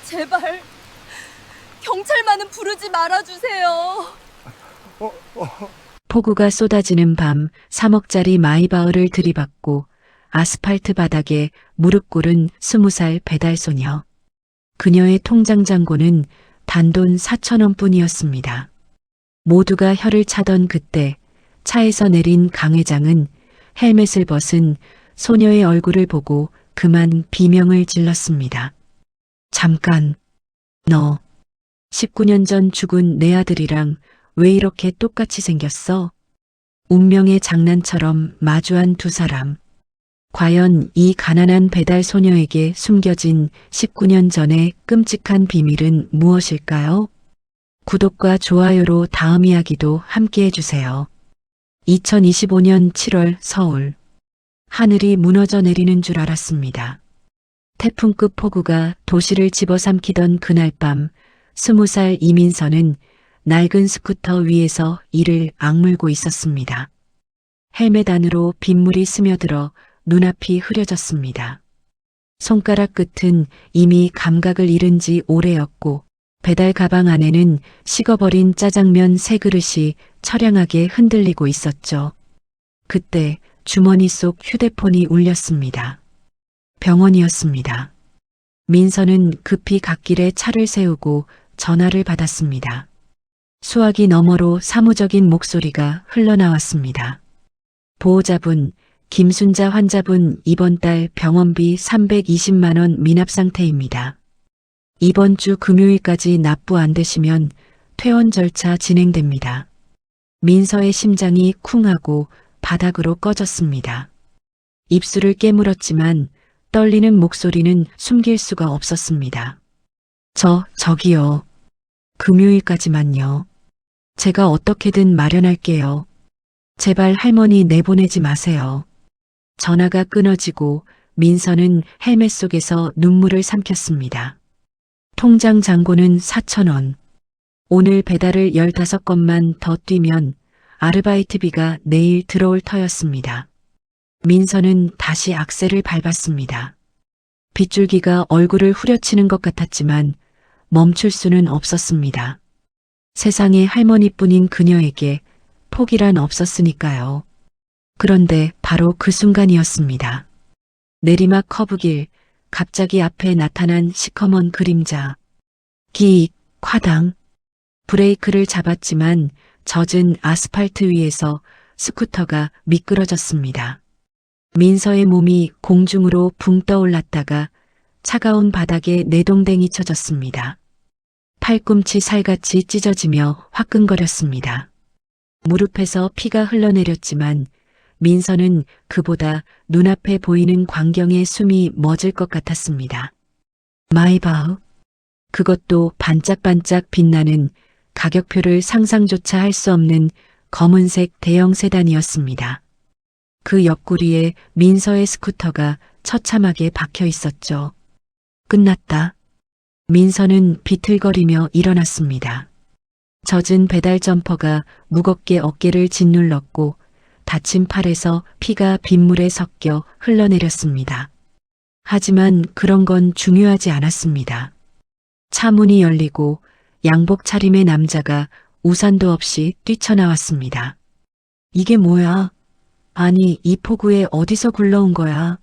제발 경찰만은 부르지 말아주세요. 폭우가 쏟아지는 밤 3억짜리 마이바흐를 들이받고 아스팔트 바닥에 무릎 꿇은 20살 배달소녀. 그녀의 통장 잔고는 단돈 4,000원 뿐이었습니다. 모두가 혀를 차던 그때 차에서 내린 강 회장은 헬멧을 벗은 소녀의 얼굴을 보고 그만 비명을 질렀습니다. 잠깐, 너 19년 전 죽은 내 아들이랑 왜 이렇게 똑같이 생겼어? 운명의 장난처럼 마주한 두 사람. 과연 이 가난한 배달 소녀에게 숨겨진 19년 전의 끔찍한 비밀은 무엇일까요? 구독과 좋아요로 다음 이야기도 함께 해주세요. 2025년 7월 서울. 하늘이 무너져 내리는 줄 알았습니다. 태풍급 폭우가 도시를 집어삼키던 그날 밤 20살 이민서는 낡은 스쿠터 위에서 이를 악물고 있었습니다. 헬멧 안으로 빗물이 스며들어 눈앞이 흐려졌습니다. 손가락 끝은 이미 감각을 잃은 지 오래였고 배달 가방 안에는 식어버린 짜장면 3그릇이 처량하게 흔들리고 있었죠. 그때 주머니 속 휴대폰이 울렸습니다. 병원이었습니다. 민서는 급히 갓길에 차를 세우고 전화를 받았습니다. 수화기 너머로 사무적인 목소리가 흘러나왔습니다. 보호자분, 김순자 환자분 이번 달 병원비 320만 원 미납 상태입니다. 이번 주 금요일까지 납부 안 되시면 퇴원 절차 진행됩니다. 민서의 심장이 쿵하고 바닥으로 꺼졌습니다. 입술을 깨물었지만 떨리는 목소리는 숨길 수가 없었습니다. 저기요. 금요일까지만요. 제가 어떻게든 마련할게요. 제발 할머니 내보내지 마세요. 전화가 끊어지고 민서는 헬멧 속에서 눈물을 삼켰습니다. 통장 잔고는 4,000원. 오늘 배달을 15건만 더 뛰면 아르바이트비가 내일 들어올 터였습니다. 민서는 다시 악셀을 밟았습니다. 빗줄기가 얼굴을 후려치는 것 같았지만 멈출 수는 없었습니다. 세상에 할머니뿐인 그녀에게 포기란 없었으니까요. 그런데 바로 그 순간이었습니다. 내리막 커브길, 갑자기 앞에 나타난 시커먼 그림자. 기익, 화당. 브레이크를 잡았지만 젖은 아스팔트 위에서 스쿠터가 미끄러졌습니다. 민서의 몸이 공중으로 붕 떠올랐다가 차가운 바닥에 내동댕이 쳐졌습니다. 팔꿈치 살같이 찢어지며 화끈거렸습니다. 무릎에서 피가 흘러내렸지만 민서는 그보다 눈앞에 보이는 광경에 숨이 멎을 것 같았습니다. 마이바흐. 그것도 반짝반짝 빛나는 가격표를 상상조차 할 수 없는 검은색 대형 세단이었습니다. 그 옆구리에 민서의 스쿠터가 처참하게 박혀 있었죠. 끝났다. 민서는 비틀거리며 일어났습니다. 젖은 배달 점퍼가 무겁게 어깨를 짓눌렀고 다친 팔에서 피가 빗물에 섞여 흘러내렸습니다. 하지만 그런 건 중요하지 않았습니다. 차 문이 열리고 양복 차림의 남자가 우산도 없이 뛰쳐나왔습니다. 이게 뭐야? 아니, 이 폭우에 어디서 굴러온 거야?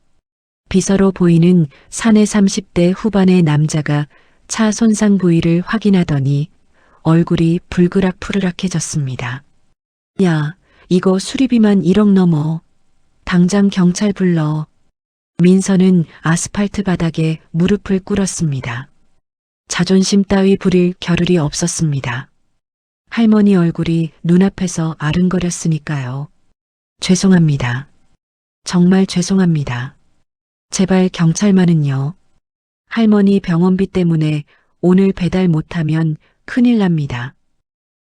비서로 보이는 사내 30대 후반의 남자가 차 손상 부위를 확인하더니 얼굴이 불그락푸르락해졌습니다. 야, 이거 수리비만 1억 넘어. 당장 경찰 불러. 민서는 아스팔트 바닥에 무릎을 꿇었습니다. 자존심 따위 부릴 겨를이 없었습니다. 할머니 얼굴이 눈앞에서 아른거렸으니까요. 죄송합니다. 정말 죄송합니다. 제발 경찰만은요. 할머니 병원비 때문에 오늘 배달 못하면 큰일 납니다.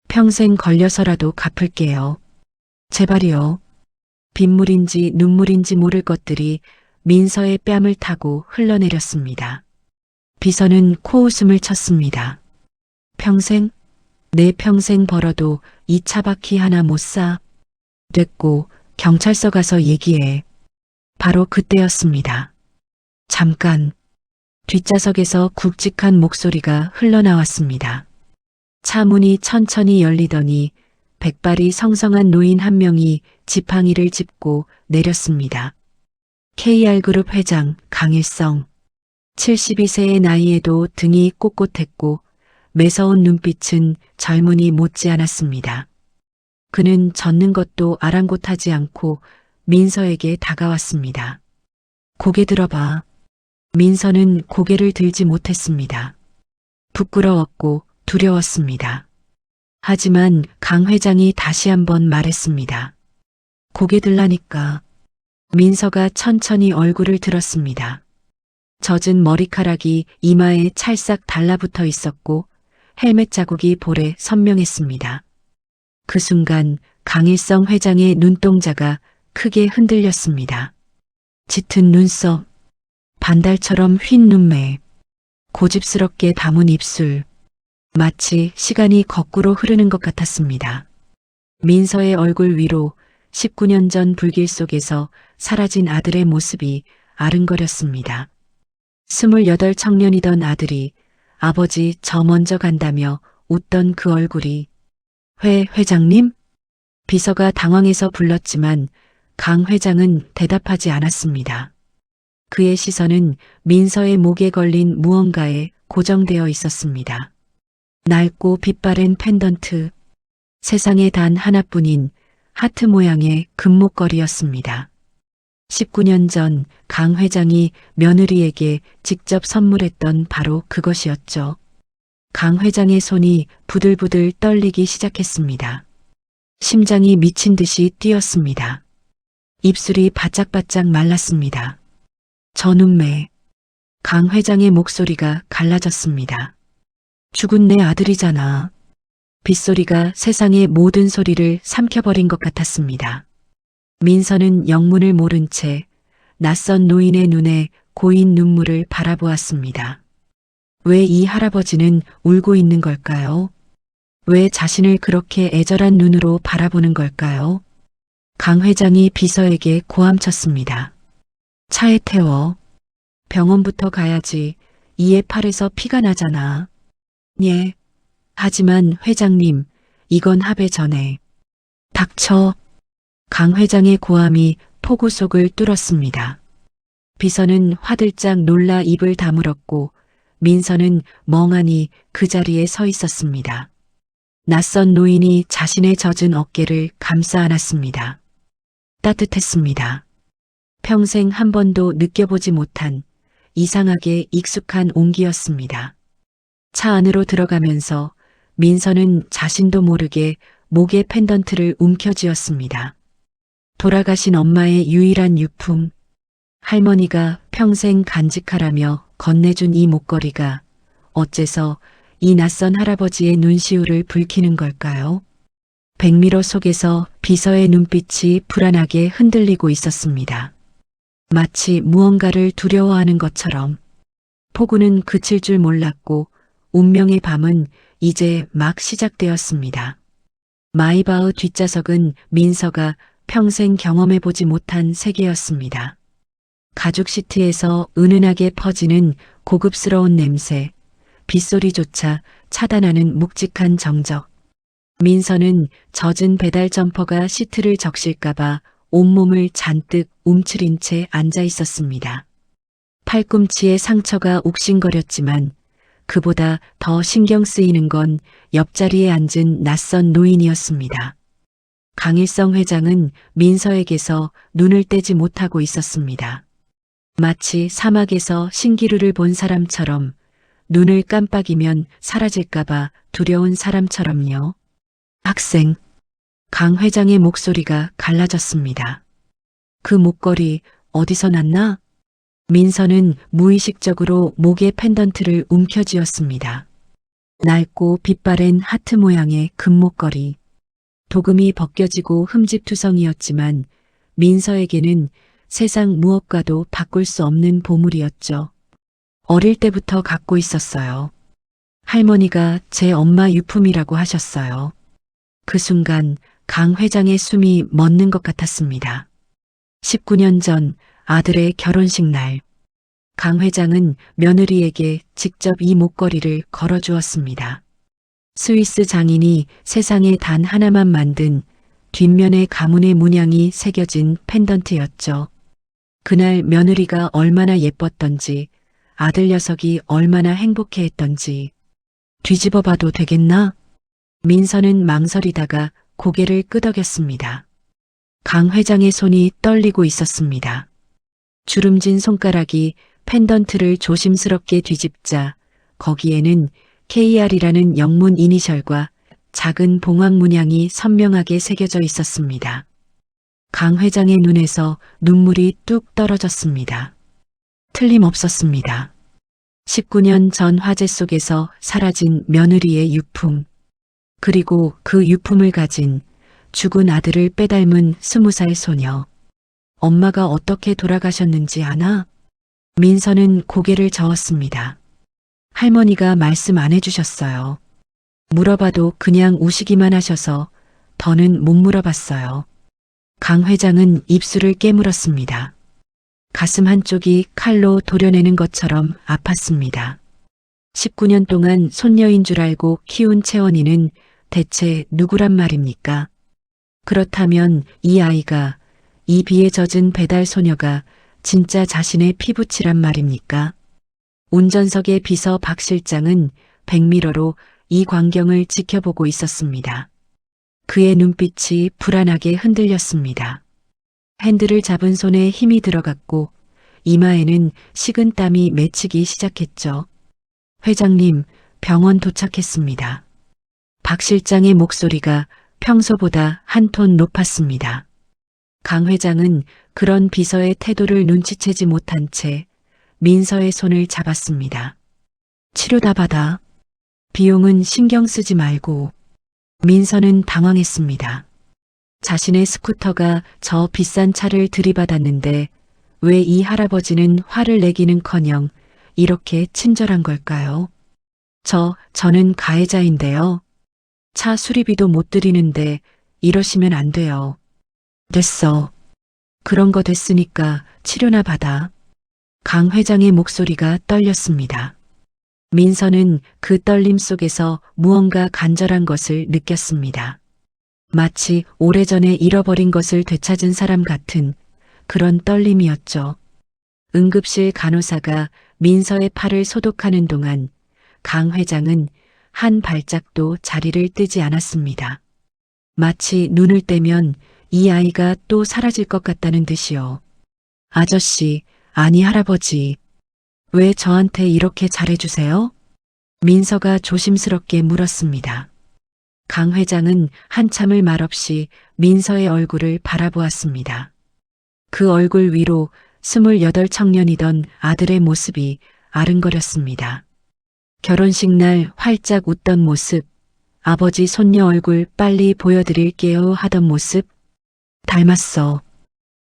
평생 걸려서라도 갚을게요. 제발이요. 빗물인지 눈물인지 모를 것들이 민서의 뺨을 타고 흘러내렸습니다. 비서는 코웃음을 쳤습니다. 평생? 내 평생 벌어도 이 차바퀴 하나 못 사. 됐고 경찰서 가서 얘기해. 바로 그때였습니다. 잠깐. 뒷좌석에서 굵직한 목소리가 흘러나왔습니다. 차 문이 천천히 열리더니 백발이 성성한 노인 한 명이 지팡이를 짚고 내렸습니다. KR그룹 회장 강일성. 72세의 나이에도 등이 꼿꼿했고 매서운 눈빛은 젊은이 못지않았습니다. 그는 젖는 것도 아랑곳하지 않고 민서에게 다가왔습니다. 고개 들어봐. 민서는 고개를 들지 못했습니다. 부끄러웠고 두려웠습니다. 하지만 강 회장이 다시 한번 말했습니다. 고개 들라니까. 민서가 천천히 얼굴을 들었습니다. 젖은 머리카락이 이마에 찰싹 달라붙어 있었고 헬멧 자국이 볼에 선명했습니다. 그 순간 강일성 회장의 눈동자가 크게 흔들렸습니다. 짙은 눈썹, 반달처럼 휜 눈매, 고집스럽게 담은 입술, 마치 시간이 거꾸로 흐르는 것 같았습니다. 민서의 얼굴 위로 19년 전 불길 속에서 사라진 아들의 모습이 아른거렸습니다. 28 청년이던 아들이 아버지 저 먼저 간다며 웃던 그 얼굴이 회장님? 비서가 당황해서 불렀지만 강 회장은 대답하지 않았습니다. 그의 시선은 민서의 목에 걸린 무언가에 고정되어 있었습니다. 낡고 빛바랜 펜던트, 세상에 단 하나뿐인 하트 모양의 금목걸이였습니다. 19년 전 강 회장이 며느리에게 직접 선물했던 바로 그것이었죠. 강 회장의 손이 부들부들 떨리기 시작했습니다. 심장이 미친 듯이 뛰었습니다. 입술이 바짝바짝 말랐습니다. 저 눈매, 강 회장의 목소리가 갈라졌습니다. 죽은 내 아들이잖아. 빗소리가 세상의 모든 소리를 삼켜버린 것 같았습니다. 민서는 영문을 모른 채 낯선 노인의 눈에 고인 눈물을 바라보았습니다. 왜 이 할아버지는 울고 있는 걸까요? 왜 자신을 그렇게 애절한 눈으로 바라보는 걸까요? 강 회장이 비서에게 고함쳤습니다. 차에 태워. 병원부터 가야지. 이에 팔에서 피가 나잖아. 예. 하지만 회장님, 이건 합의 전에. 닥쳐. 강 회장의 고함이 폭우 속을 뚫었습니다. 비서는 화들짝 놀라 입을 다물었고 민서는 멍하니 그 자리에 서 있었습니다. 낯선 노인이 자신의 젖은 어깨를 감싸 안았습니다. 따뜻했습니다. 평생 한 번도 느껴보지 못한 이상하게 익숙한 온기였습니다. 차 안으로 들어가면서 민서는 자신도 모르게 목에 펜던트를 움켜쥐었습니다. 돌아가신 엄마의 유일한 유품, 할머니가 평생 간직하라며 건네준 이 목걸이가 어째서 이 낯선 할아버지의 눈시울을 붉히는 걸까요? 백미러 속에서 비서의 눈빛이 불안하게 흔들리고 있었습니다. 마치 무언가를 두려워하는 것처럼. 폭우는 그칠 줄 몰랐고 운명의 밤은 이제 막 시작되었습니다. 마이바흐 뒷좌석은 민서가 평생 경험해보지 못한 세계였습니다. 가죽 시트에서 은은하게 퍼지는 고급스러운 냄새, 빗소리조차 차단하는 묵직한 정적. 민서는 젖은 배달 점퍼가 시트를 적실까봐 온몸을 잔뜩 움츠린 채 앉아 있었습니다. 팔꿈치에 상처가 욱신거렸지만 그보다 더 신경 쓰이는 건 옆자리에 앉은 낯선 노인이었습니다. 강일성 회장은 민서에게서 눈을 떼지 못하고 있었습니다. 마치 사막에서 신기루를 본 사람처럼 눈을 깜빡이면 사라질까봐 두려운 사람처럼요. 학생, 강 회장의 목소리가 갈라졌습니다. 그 목걸이 어디서 났나? 민서는 무의식적으로 목에 펜던트를 움켜쥐었습니다. 낡고 빛바랜 하트 모양의 금목걸이. 도금이 벗겨지고 흠집투성이었지만 민서에게는 세상 무엇과도 바꿀 수 없는 보물이었죠. 어릴 때부터 갖고 있었어요. 할머니가 제 엄마 유품이라고 하셨어요. 그 순간 강 회장의 숨이 멎는 것 같았습니다. 19년 전 아들의 결혼식 날 강 회장은 며느리에게 직접 이 목걸이를 걸어주었습니다. 스위스 장인이 세상에 단 하나만 만든 뒷면에 가문의 문양이 새겨진 펜던트였죠. 그날 며느리가 얼마나 예뻤던지, 아들 녀석이 얼마나 행복해했던지. 뒤집어 봐도 되겠나? 민서는 망설이다가 고개를 끄덕였습니다. 강 회장의 손이 떨리고 있었습니다. 주름진 손가락이 펜던트를 조심스럽게 뒤집자 거기에는 KR이라는 영문 이니셜과 작은 봉황 문양이 선명하게 새겨져 있었습니다. 강 회장의 눈에서 눈물이 뚝 떨어졌습니다. 틀림없었습니다. 19년 전 화재 속에서 사라진 며느리의 유품, 그리고 그 유품을 가진 죽은 아들을 빼닮은 20살 소녀. 엄마가 어떻게 돌아가셨는지 아나? 민서는 고개를 저었습니다. 할머니가 말씀 안 해주셨어요. 물어봐도 그냥 우시기만 하셔서 더는 못 물어봤어요. 강 회장은 입술을 깨물었습니다. 가슴 한쪽이 칼로 도려내는 것처럼 아팠습니다. 19년 동안 손녀인 줄 알고 키운 채원이는 대체 누구란 말입니까? 그렇다면 이 아이가, 이 비에 젖은 배달 소녀가 진짜 자신의 피부치란 말입니까? 운전석의 비서 박 실장은 백미러로 이 광경을 지켜보고 있었습니다. 그의 눈빛이 불안하게 흔들렸습니다. 핸들을 잡은 손에 힘이 들어갔고 이마에는 식은 땀이 맺히기 시작했죠. 회장님, 병원 도착했습니다. 박 실장의 목소리가 평소보다 한 톤 높았습니다. 강 회장은 그런 비서의 태도를 눈치채지 못한 채 민서의 손을 잡았습니다. 치료 다 받아. 비용은 신경 쓰지 말고. 민서는 당황했습니다. 자신의 스쿠터가 저 비싼 차를 들이받았는데 왜 이 할아버지는 화를 내기는커녕 이렇게 친절한 걸까요? 저는 가해자인데요. 차 수리비도 못 드리는데 이러시면 안 돼요. 됐어. 그런 거 됐으니까 치료나 받아. 강 회장의 목소리가 떨렸습니다. 민서는 그 떨림 속에서 무언가 간절한 것을 느꼈습니다. 마치 오래전에 잃어버린 것을 되찾은 사람 같은 그런 떨림이었죠. 응급실 간호사가 민서의 팔을 소독하는 동안 강 회장은 한 발짝도 자리를 뜨지 않았습니다. 마치 눈을 떼면 이 아이가 또 사라질 것 같다는 듯이요. 아저씨, 아니 할아버지, 왜 저한테 이렇게 잘해주세요? 민서가 조심스럽게 물었습니다. 강 회장은 한참을 말없이 민서의 얼굴을 바라보았습니다. 그 얼굴 위로 28 청년이던 아들의 모습이 아른거렸습니다. 결혼식 날 활짝 웃던 모습, 아버지 손녀 얼굴 빨리 보여드릴게요 하던 모습, 닮았어.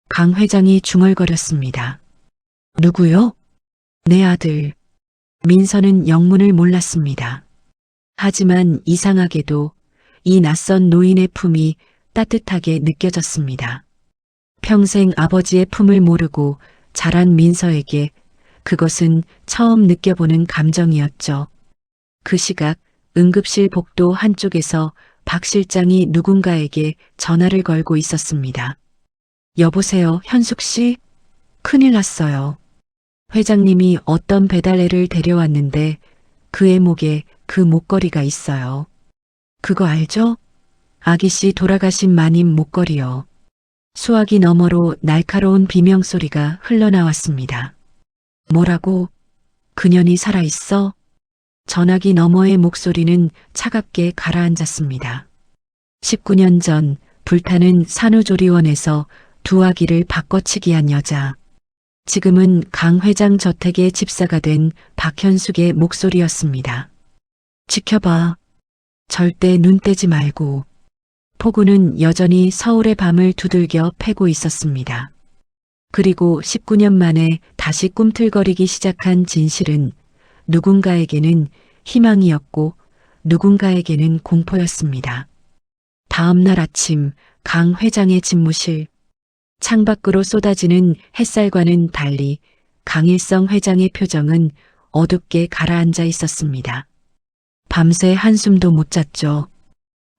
강 회장이 중얼거렸습니다. 누구요? 내 아들. 민서는 영문을 몰랐습니다. 하지만 이상하게도 이 낯선 노인의 품이 따뜻하게 느껴졌습니다. 평생 아버지의 품을 모르고 자란 민서에게 그것은 처음 느껴보는 감정이었죠. 그 시각 응급실 복도 한쪽에서 박 실장이 누군가에게 전화를 걸고 있었습니다. 여보세요, 현숙 씨? 큰일 났어요. 회장님이 어떤 배달애를 데려왔는데 그의 목에 그 목걸이가 있어요. 그거 알죠? 아기 씨 돌아가신 마님 목걸이요. 수화기 너머로 날카로운 비명소리가 흘러나왔습니다. 뭐라고? 그년이 살아있어? 전화기 너머의 목소리는 차갑게 가라앉았습니다. 19년 전 불타는 산후조리원에서 두 아기를 바꿔치기한 여자. 지금은 강 회장 저택의 집사가 된 박현숙의 목소리였습니다. 지켜봐. 절대 눈 떼지 말고. 폭우는 여전히 서울의 밤을 두들겨 패고 있었습니다. 그리고 19년 만에 다시 꿈틀거리기 시작한 진실은 누군가에게는 희망이었고 누군가에게는 공포였습니다. 다음 날 아침 강 회장의 집무실. 창밖으로 쏟아지는 햇살과는 달리 강일성 회장의 표정은 어둡게 가라앉아 있었습니다. 밤새 한숨도 못 잤죠.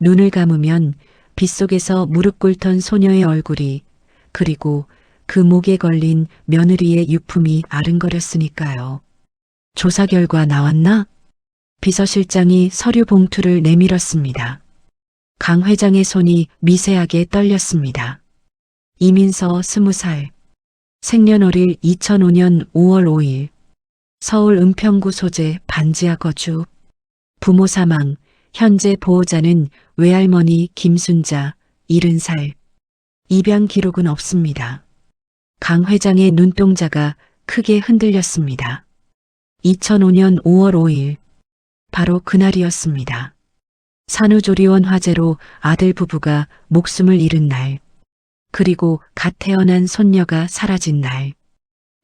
눈을 감으면 빗속에서 무릎 꿇던 소녀의 얼굴이, 그리고 그 목에 걸린 며느리의 유품이 아른거렸으니까요. 조사 결과 나왔나? 비서실장이 서류 봉투를 내밀었습니다. 강 회장의 손이 미세하게 떨렸습니다. 이민서 20살. 생년월일 2005년 5월 5일. 서울 은평구 소재 반지하 거주. 부모 사망. 현재 보호자는 외할머니 김순자 70살. 입양 기록은 없습니다. 강 회장의 눈동자가 크게 흔들렸습니다. 2005년 5월 5일. 바로 그날이었습니다. 산후조리원 화재로 아들 부부가 목숨을 잃은 날. 그리고 갓 태어난 손녀가 사라진 날.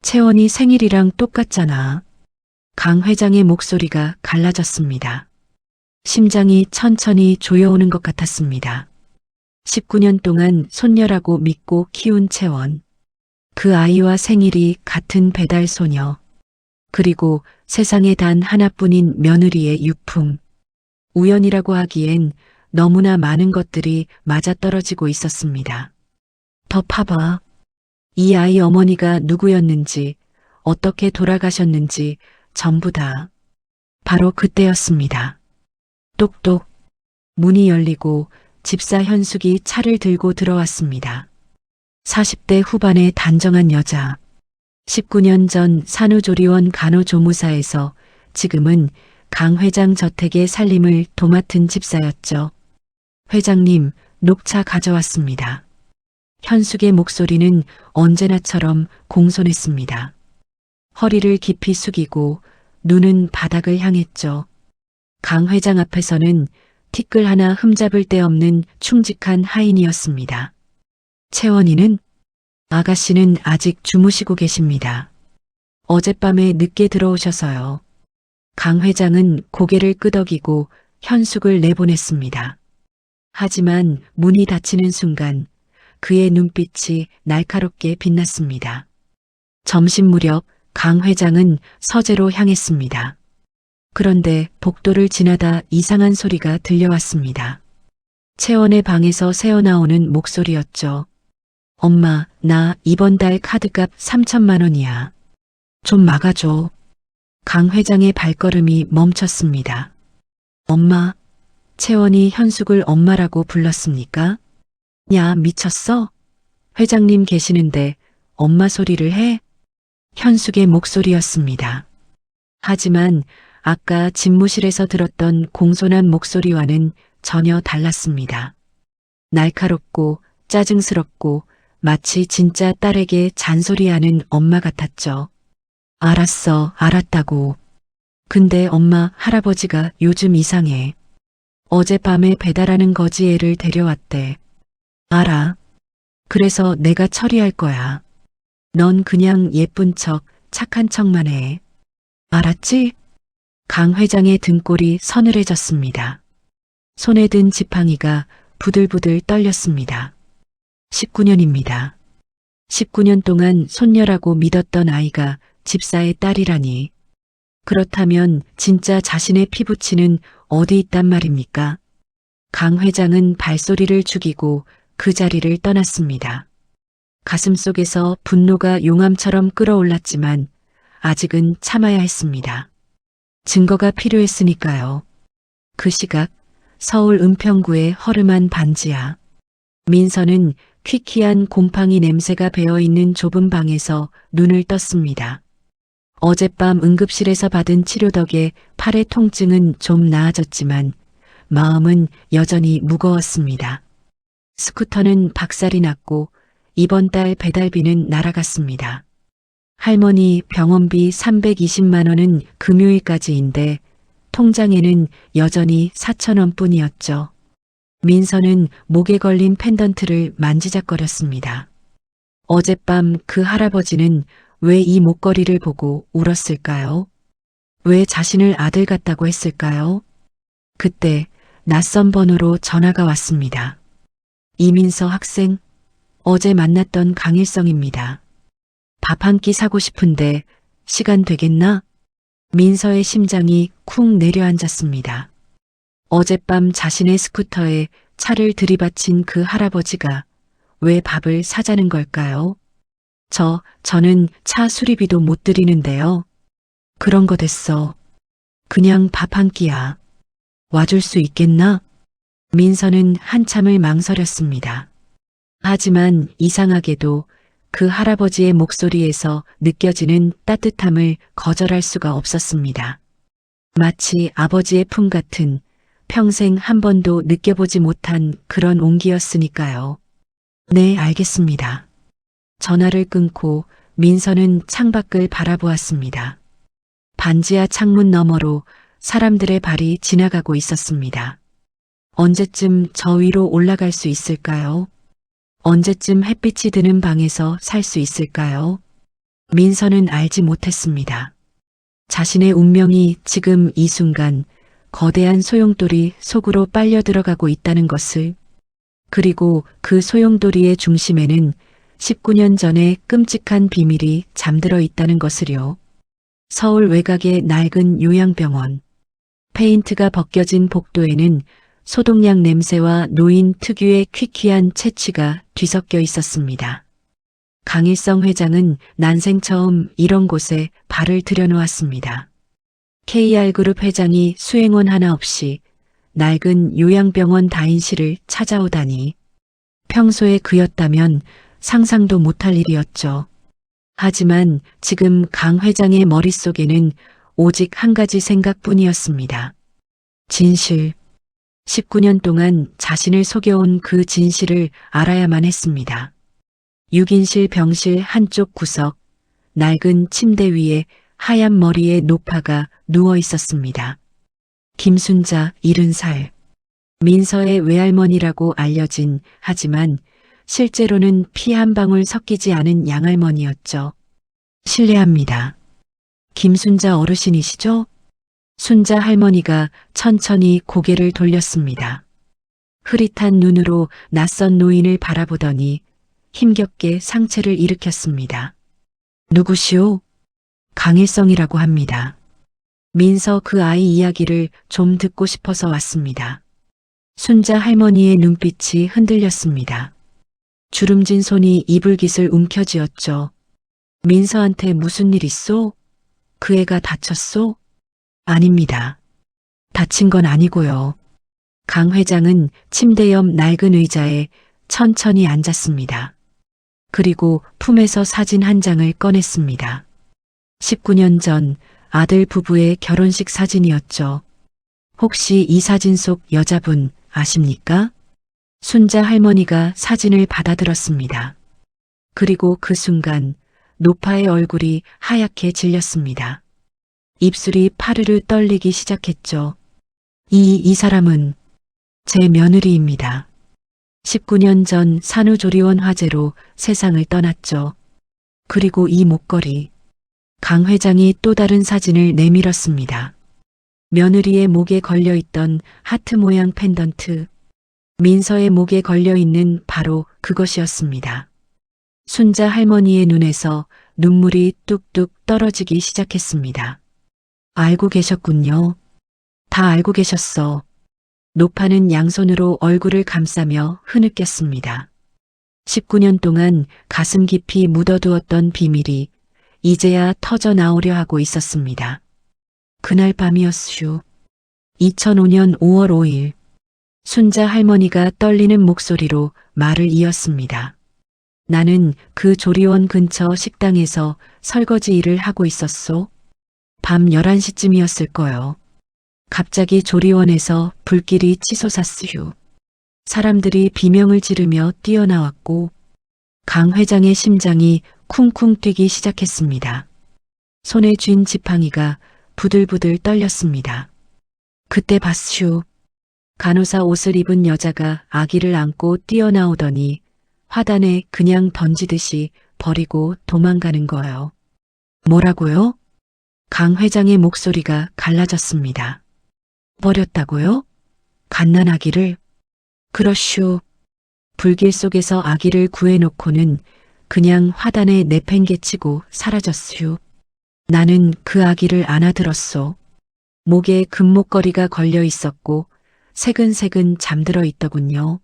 채원이 생일이랑 똑같잖아. 강 회장의 목소리가 갈라졌습니다. 심장이 천천히 조여오는 것 같았습니다. 19년 동안 손녀라고 믿고 키운 채원. 그 아이와 생일이 같은 배달 소녀. 그리고 세상에 단 하나뿐인 며느리의 유품. 우연이라고 하기엔 너무나 많은 것들이 맞아떨어지고 있었습니다. 더 파봐. 이 아이 어머니가 누구였는지, 어떻게 돌아가셨는지 전부 다. 바로 그때였습니다. 똑똑. 문이 열리고 집사 현숙이 차를 들고 들어왔습니다. 40대 후반의 단정한 여자. 19년 전 산후조리원 간호조무사에서 지금은 강 회장 저택의 살림을 도맡은 집사였죠. 회장님, 녹차 가져왔습니다. 현숙의 목소리는 언제나처럼 공손했습니다. 허리를 깊이 숙이고 눈은 바닥을 향했죠. 강 회장 앞에서는 티끌 하나 흠잡을 데 없는 충직한 하인이었습니다. 채원이는? 아가씨는 아직 주무시고 계십니다. 어젯밤에 늦게 들어오셔서요. 강 회장은 고개를 끄덕이고 현숙을 내보냈습니다. 하지만 문이 닫히는 순간 그의 눈빛이 날카롭게 빛났습니다. 점심 무렵 강 회장은 서재로 향했습니다. 그런데 복도를 지나다 이상한 소리가 들려왔습니다. 채원의 방에서 새어나오는 목소리였죠. 엄마, 나 이번 달 카드값 3천만 원이야. 좀 막아줘. 강 회장의 발걸음이 멈췄습니다. 엄마, 채원이 현숙을 엄마라고 불렀습니까? 야, 미쳤어? 회장님 계시는데 엄마 소리를 해? 현숙의 목소리였습니다. 하지만 아까 집무실에서 들었던 공손한 목소리와는 전혀 달랐습니다. 날카롭고 짜증스럽고 마치 진짜 딸에게 잔소리하는 엄마 같았죠. 알았어, 알았다고. 근데 엄마, 할아버지가 요즘 이상해. 어젯밤에 배달하는 거지 애를 데려왔대. 알아. 그래서 내가 처리할 거야. 넌 그냥 예쁜 척, 착한 척만 해. 알았지? 강 회장의 등골이 서늘해졌습니다. 손에 든 지팡이가 부들부들 떨렸습니다. 19년입니다. 19년 동안 손녀라고 믿었던 아이가 집사의 딸이라니. 그렇다면 진짜 자신의 피부치는 어디 있단 말입니까? 강 회장은 발소리를 죽이고 그 자리를 떠났습니다. 가슴속에서 분노가 용암처럼 끓어올랐지만 아직은 참아야 했습니다. 증거가 필요했으니까요. 그 시각 서울 은평구의 허름한 반지하. 민서는 퀴퀴한 곰팡이 냄새가 배어있는 좁은 방에서 눈을 떴습니다. 어젯밤 응급실에서 받은 치료 덕에 팔의 통증은 좀 나아졌지만 마음은 여전히 무거웠습니다. 스쿠터는 박살이 났고 이번 달 배달비는 날아갔습니다. 할머니 병원비 320만 원은 금요일까지인데 통장에는 여전히 4천 원뿐이었죠. 민서는 목에 걸린 펜던트를 만지작거렸습니다. 어젯밤 그 할아버지는 왜 이 목걸이를 보고 울었을까요? 왜 자신을 아들 같다고 했을까요? 그때 낯선 번호로 전화가 왔습니다. 이민서 학생, 어제 만났던 강일성입니다. 밥 한 끼 사고 싶은데 시간 되겠나? 민서의 심장이 쿵 내려앉았습니다. 어젯밤 자신의 스쿠터에 차를 들이받친 그 할아버지가 왜 밥을 사자는 걸까요? 저는 차 수리비도 못 드리는데요. 그런 거 됐어. 그냥 밥 한 끼야. 와줄 수 있겠나? 민서는 한참을 망설였습니다. 하지만 이상하게도 그 할아버지의 목소리에서 느껴지는 따뜻함을 거절할 수가 없었습니다. 마치 아버지의 품 같은 평생 한 번도 느껴보지 못한 그런 온기였으니까요. 네, 알겠습니다. 전화를 끊고 민서는 창밖을 바라보았습니다. 반지하 창문 너머로 사람들의 발이 지나가고 있었습니다. 언제쯤 저 위로 올라갈 수 있을까요? 언제쯤 햇빛이 드는 방에서 살 수 있을까요? 민서는 알지 못했습니다. 자신의 운명이 지금 이 순간 거대한 소용돌이 속으로 빨려 들어가고 있다는 것을, 그리고 그 소용돌이의 중심에는 19년 전의 끔찍한 비밀이 잠들어 있다는 것을요. 서울 외곽의 낡은 요양병원. 페인트가 벗겨진 복도에는 소독약 냄새와 노인 특유의 퀴퀴한 채취가 뒤섞여 있었습니다. 강일성 회장은 난생 처음 이런 곳에 발을 들여놓았습니다. KR그룹 회장이 수행원 하나 없이 낡은 요양병원 다인실을 찾아오다니, 평소에 그였다면 상상도 못할 일이었죠. 하지만 지금 강 회장의 머릿속에는 오직 한 가지 생각뿐이었습니다. 진실. 19년 동안 자신을 속여온 그 진실을 알아야만 했습니다. 6인실 병실 한쪽 구석, 낡은 침대 위에 하얀 머리의 노파가 누워 있었습니다. 김순자 70살. 민서의 외할머니라고 알려진, 하지만 실제로는 피 한 방울 섞이지 않은 양할머니였죠. 실례합니다. 김순자 어르신이시죠? 순자 할머니가 천천히 고개를 돌렸습니다. 흐릿한 눈으로 낯선 노인을 바라보더니 힘겹게 상체를 일으켰습니다. 누구시오? 강일성이라고 합니다. 민서 그 아이 이야기를 좀 듣고 싶어서 왔습니다. 순자 할머니의 눈빛이 흔들렸습니다. 주름진 손이 이불깃을 움켜쥐었죠. 민서한테 무슨 일 있소? 그 애가 다쳤소? 아닙니다. 다친 건 아니고요. 강 회장은 침대 옆 낡은 의자에 천천히 앉았습니다. 그리고 품에서 사진 한 장을 꺼냈습니다. 19년 전 아들 부부의 결혼식 사진이었죠. 혹시 이 사진 속 여자분 아십니까? 순자 할머니가 사진을 받아들었습니다. 그리고 그 순간 노파의 얼굴이 하얗게 질렸습니다. 입술이 파르르 떨리기 시작했죠. 이 사람은 제 며느리입니다. 19년 전 산후조리원 화재로 세상을 떠났죠. 그리고 이 목걸이. 강 회장이 또 다른 사진을 내밀었습니다. 며느리의 목에 걸려있던 하트 모양 펜던트. 민서의 목에 걸려있는 바로 그것이었습니다. 순자 할머니의 눈에서 눈물이 뚝뚝 떨어지기 시작했습니다. 알고 계셨군요. 다 알고 계셨어. 노파는 양손으로 얼굴을 감싸며 흐느꼈습니다. 19년 동안 가슴 깊이 묻어두었던 비밀이 이제야 터져 나오려 하고 있었습니다. 그날 밤이었슈. 2005년 5월 5일. 순자 할머니가 떨리는 목소리로 말을 이었습니다. 나는 그 조리원 근처 식당에서 설거지 일을 하고 있었소. 밤 11시쯤이었을 거요. 갑자기 조리원에서 불길이 치솟았슈. 사람들이 비명을 지르며 뛰어나왔고 강 회장의 심장이 쿵쿵 뛰기 시작했습니다. 손에 쥔 지팡이가 부들부들 떨렸습니다. 그때 봤슈. 간호사 옷을 입은 여자가 아기를 안고 뛰어나오더니 화단에 그냥 던지듯이 버리고 도망가는 거요. 뭐라고요? 강 회장의 목소리가 갈라졌습니다. 버렸다고요? 갓난아기를? 그렇슈. 불길 속에서 아기를 구해놓고는 그냥 화단에 내팽개치고 사라졌슈. 나는 그 아기를 안아들었소. 목에 금목걸이가 걸려 있었고 새근새근 잠들어 있더군요.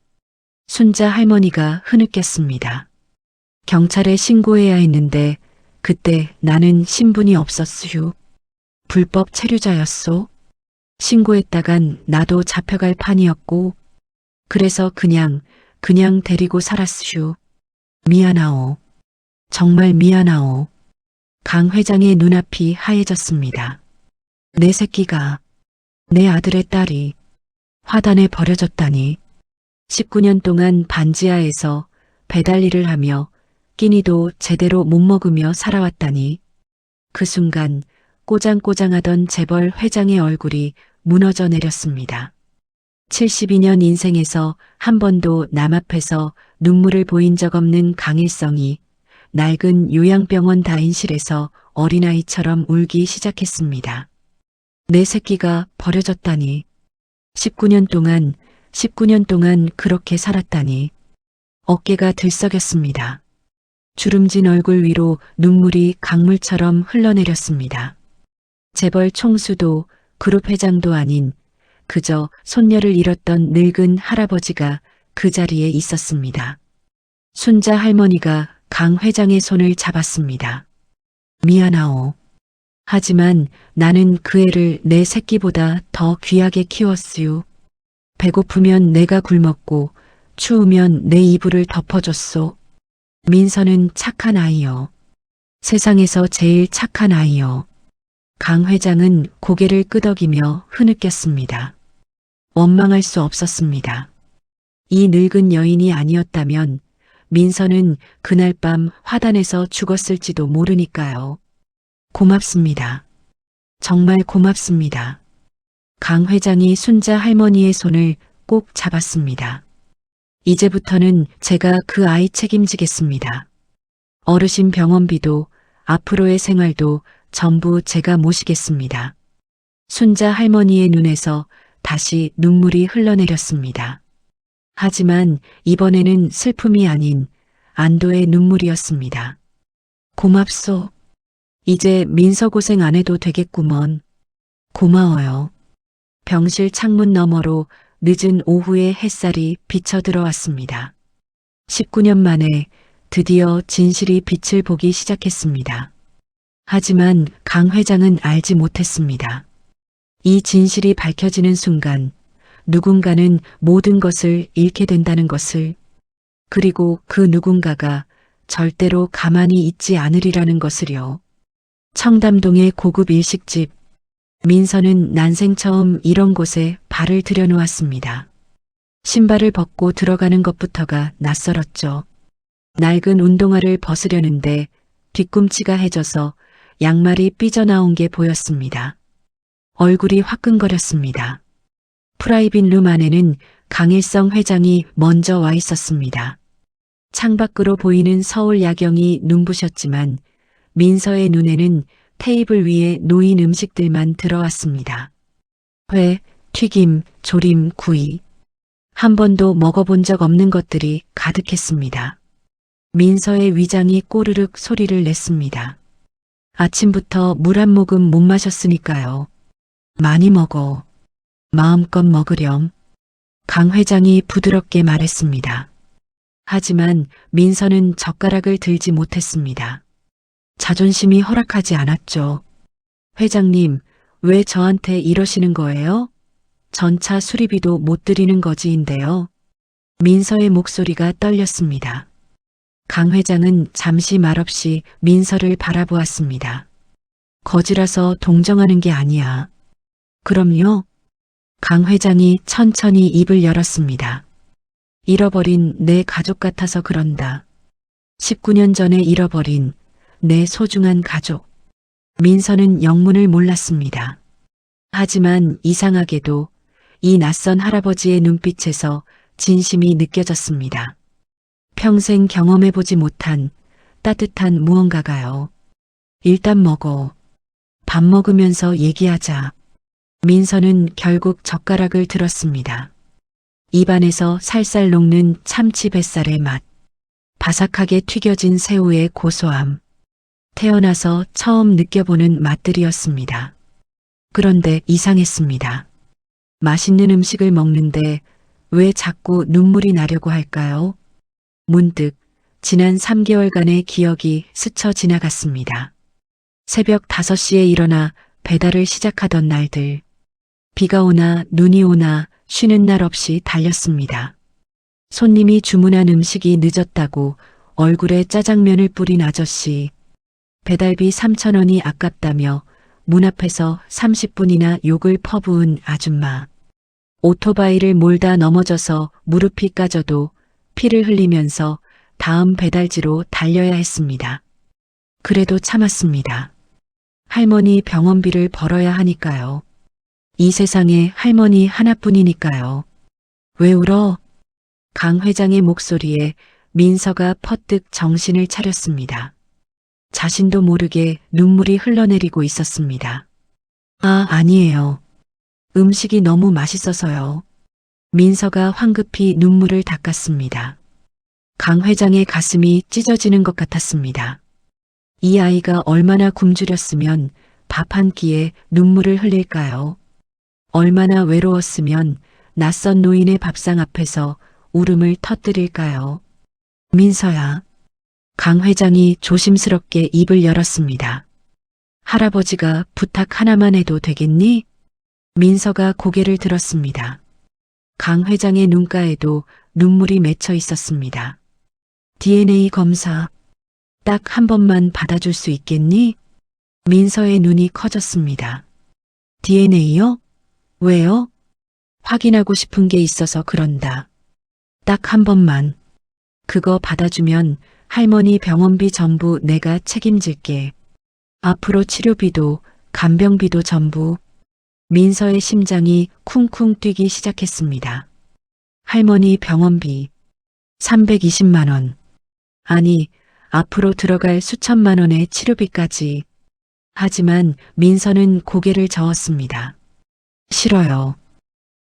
순자 할머니가 흐느꼈습니다. 경찰에 신고해야 했는데 그때 나는 신분이 없었슈. 불법 체류자였소. 신고했다간 나도 잡혀갈 판이었고 그래서 그냥 데리고 살았슈. 미안하오. 정말 미안하오. 강 회장의 눈앞이 하얘졌습니다. 내 새끼가, 내 아들의 딸이 화단에 버려졌다니. 19년 동안 반지하에서 배달 일을 하며 끼니도 제대로 못 먹으며 살아왔다니. 그 순간 꼬장꼬장하던 재벌 회장의 얼굴이 무너져 내렸습니다. 72년 인생에서 한 번도 남 앞에서 눈물을 보인 적 없는 강일성이 낡은 요양병원 다인실에서 어린아이처럼 울기 시작했습니다. 내 새끼가 버려졌다니. 19년 동안 그렇게 살았다니. 어깨가 들썩였습니다. 주름진 얼굴 위로 눈물이 강물처럼 흘러내렸습니다. 재벌 총수도 그룹 회장도 아닌 그저 손녀를 잃었던 늙은 할아버지가 그 자리에 있었습니다. 순자 할머니가 강 회장의 손을 잡았습니다. 미안하오. 하지만 나는 그 애를 내 새끼보다 더 귀하게 키웠슈. 배고프면 내가 굶었고 추우면 내 이불을 덮어줬소. 민서는 착한 아이요. 세상에서 제일 착한 아이요. 강 회장은 고개를 끄덕이며 흐느꼈습니다. 원망할 수 없었습니다. 이 늙은 여인이 아니었다면 민서는 그날 밤 화단에서 죽었을지도 모르니까요. 고맙습니다. 정말 고맙습니다. 강 회장이 순자 할머니의 손을 꼭 잡았습니다. 이제부터는 제가 그 아이 책임지겠습니다. 어르신 병원비도 앞으로의 생활도 전부 제가 모시겠습니다. 순자 할머니의 눈에서 다시 눈물이 흘러내렸습니다. 하지만 이번에는 슬픔이 아닌 안도의 눈물이었습니다. 고맙소. 이제 민서 고생 안 해도 되겠구먼. 고마워요. 병실 창문 너머로 늦은 오후의 햇살이 비쳐 들어왔습니다. 19년 만에 드디어 진실이 빛을 보기 시작했습니다. 하지만 강 회장은 알지 못했습니다. 이 진실이 밝혀지는 순간 누군가는 모든 것을 잃게 된다는 것을, 그리고 그 누군가가 절대로 가만히 있지 않으리라는 것을요. 청담동의 고급 일식집. 민서는 난생 처음 이런 곳에 발을 들여놓았습니다. 신발을 벗고 들어가는 것부터가 낯설었죠. 낡은 운동화를 벗으려는데 뒤꿈치가 해져서 양말이 삐져나온 게 보였습니다. 얼굴이 화끈거렸습니다. 프라이빗 룸 안에는 강일성 회장이 먼저 와 있었습니다. 창밖으로 보이는 서울 야경이 눈부셨지만 민서의 눈에는 테이블 위에 놓인 음식들만 들어왔습니다. 회, 튀김, 조림, 구이. 한 번도 먹어본 적 없는 것들이 가득했습니다. 민서의 위장이 꼬르륵 소리를 냈습니다. 아침부터 물 한 모금 못 마셨으니까요. 많이 먹어. 마음껏 먹으렴. 강 회장이 부드럽게 말했습니다. 하지만 민서는 젓가락을 들지 못했습니다. 자존심이 허락하지 않았죠. 회장님, 왜 저한테 이러시는 거예요? 전차 수리비도 못 드리는 거지인데요. 민서의 목소리가 떨렸습니다. 강 회장은 잠시 말없이 민서를 바라보았습니다. 거지라서 동정하는 게 아니야. 그럼요. 강 회장이 천천히 입을 열었습니다. 잃어버린 내 가족 같아서 그런다. 19년 전에 잃어버린 내 소중한 가족. 민서는 영문을 몰랐습니다. 하지만 이상하게도 이 낯선 할아버지의 눈빛에서 진심이 느껴졌습니다. 평생 경험해보지 못한 따뜻한 무언가가요. 일단 먹어. 밥 먹으면서 얘기하자. 민서는 결국 젓가락을 들었습니다. 입안에서 살살 녹는 참치 뱃살의 맛, 바삭하게 튀겨진 새우의 고소함, 태어나서 처음 느껴보는 맛들이었습니다. 그런데 이상했습니다. 맛있는 음식을 먹는데 왜 자꾸 눈물이 나려고 할까요? 문득 지난 3개월간의 기억이 스쳐 지나갔습니다. 새벽 5시에 일어나 배달을 시작하던 날들. 비가 오나 눈이 오나 쉬는 날 없이 달렸습니다. 손님이 주문한 음식이 늦었다고 얼굴에 짜장면을 뿌린 아저씨. 배달비 3,000원이 아깝다며 문 앞에서 30분이나 욕을 퍼부은 아줌마. 오토바이를 몰다 넘어져서 무릎이 까져도 피를 흘리면서 다음 배달지로 달려야 했습니다. 그래도 참았습니다. 할머니 병원비를 벌어야 하니까요. 이 세상에 할머니 하나뿐이니까요. 왜 울어? 강 회장의 목소리에 민서가 퍼뜩 정신을 차렸습니다. 자신도 모르게 눈물이 흘러내리고 있었습니다. 아, 아니에요. 음식이 너무 맛있어서요. 민서가 황급히 눈물을 닦았습니다. 강 회장의 가슴이 찢어지는 것 같았습니다. 이 아이가 얼마나 굶주렸으면 밥 한 끼에 눈물을 흘릴까요? 얼마나 외로웠으면 낯선 노인의 밥상 앞에서 울음을 터뜨릴까요? 민서야. 강 회장이 조심스럽게 입을 열었습니다. 할아버지가 부탁 하나만 해도 되겠니? 민서가 고개를 들었습니다. 강 회장의 눈가에도 눈물이 맺혀 있었습니다. DNA 검사 딱 한 번만 받아줄 수 있겠니? 민서의 눈이 커졌습니다. DNA요? 왜요? 확인하고 싶은 게 있어서 그런다. 딱 한 번만. 그거 받아주면 할머니 병원비 전부 내가 책임질게. 앞으로 치료비도 간병비도 전부. 민서의 심장이 쿵쿵 뛰기 시작했습니다. 할머니 병원비 320만 원. 아니, 앞으로 들어갈 수천만 원의 치료비까지. 하지만 민서는 고개를 저었습니다. 싫어요.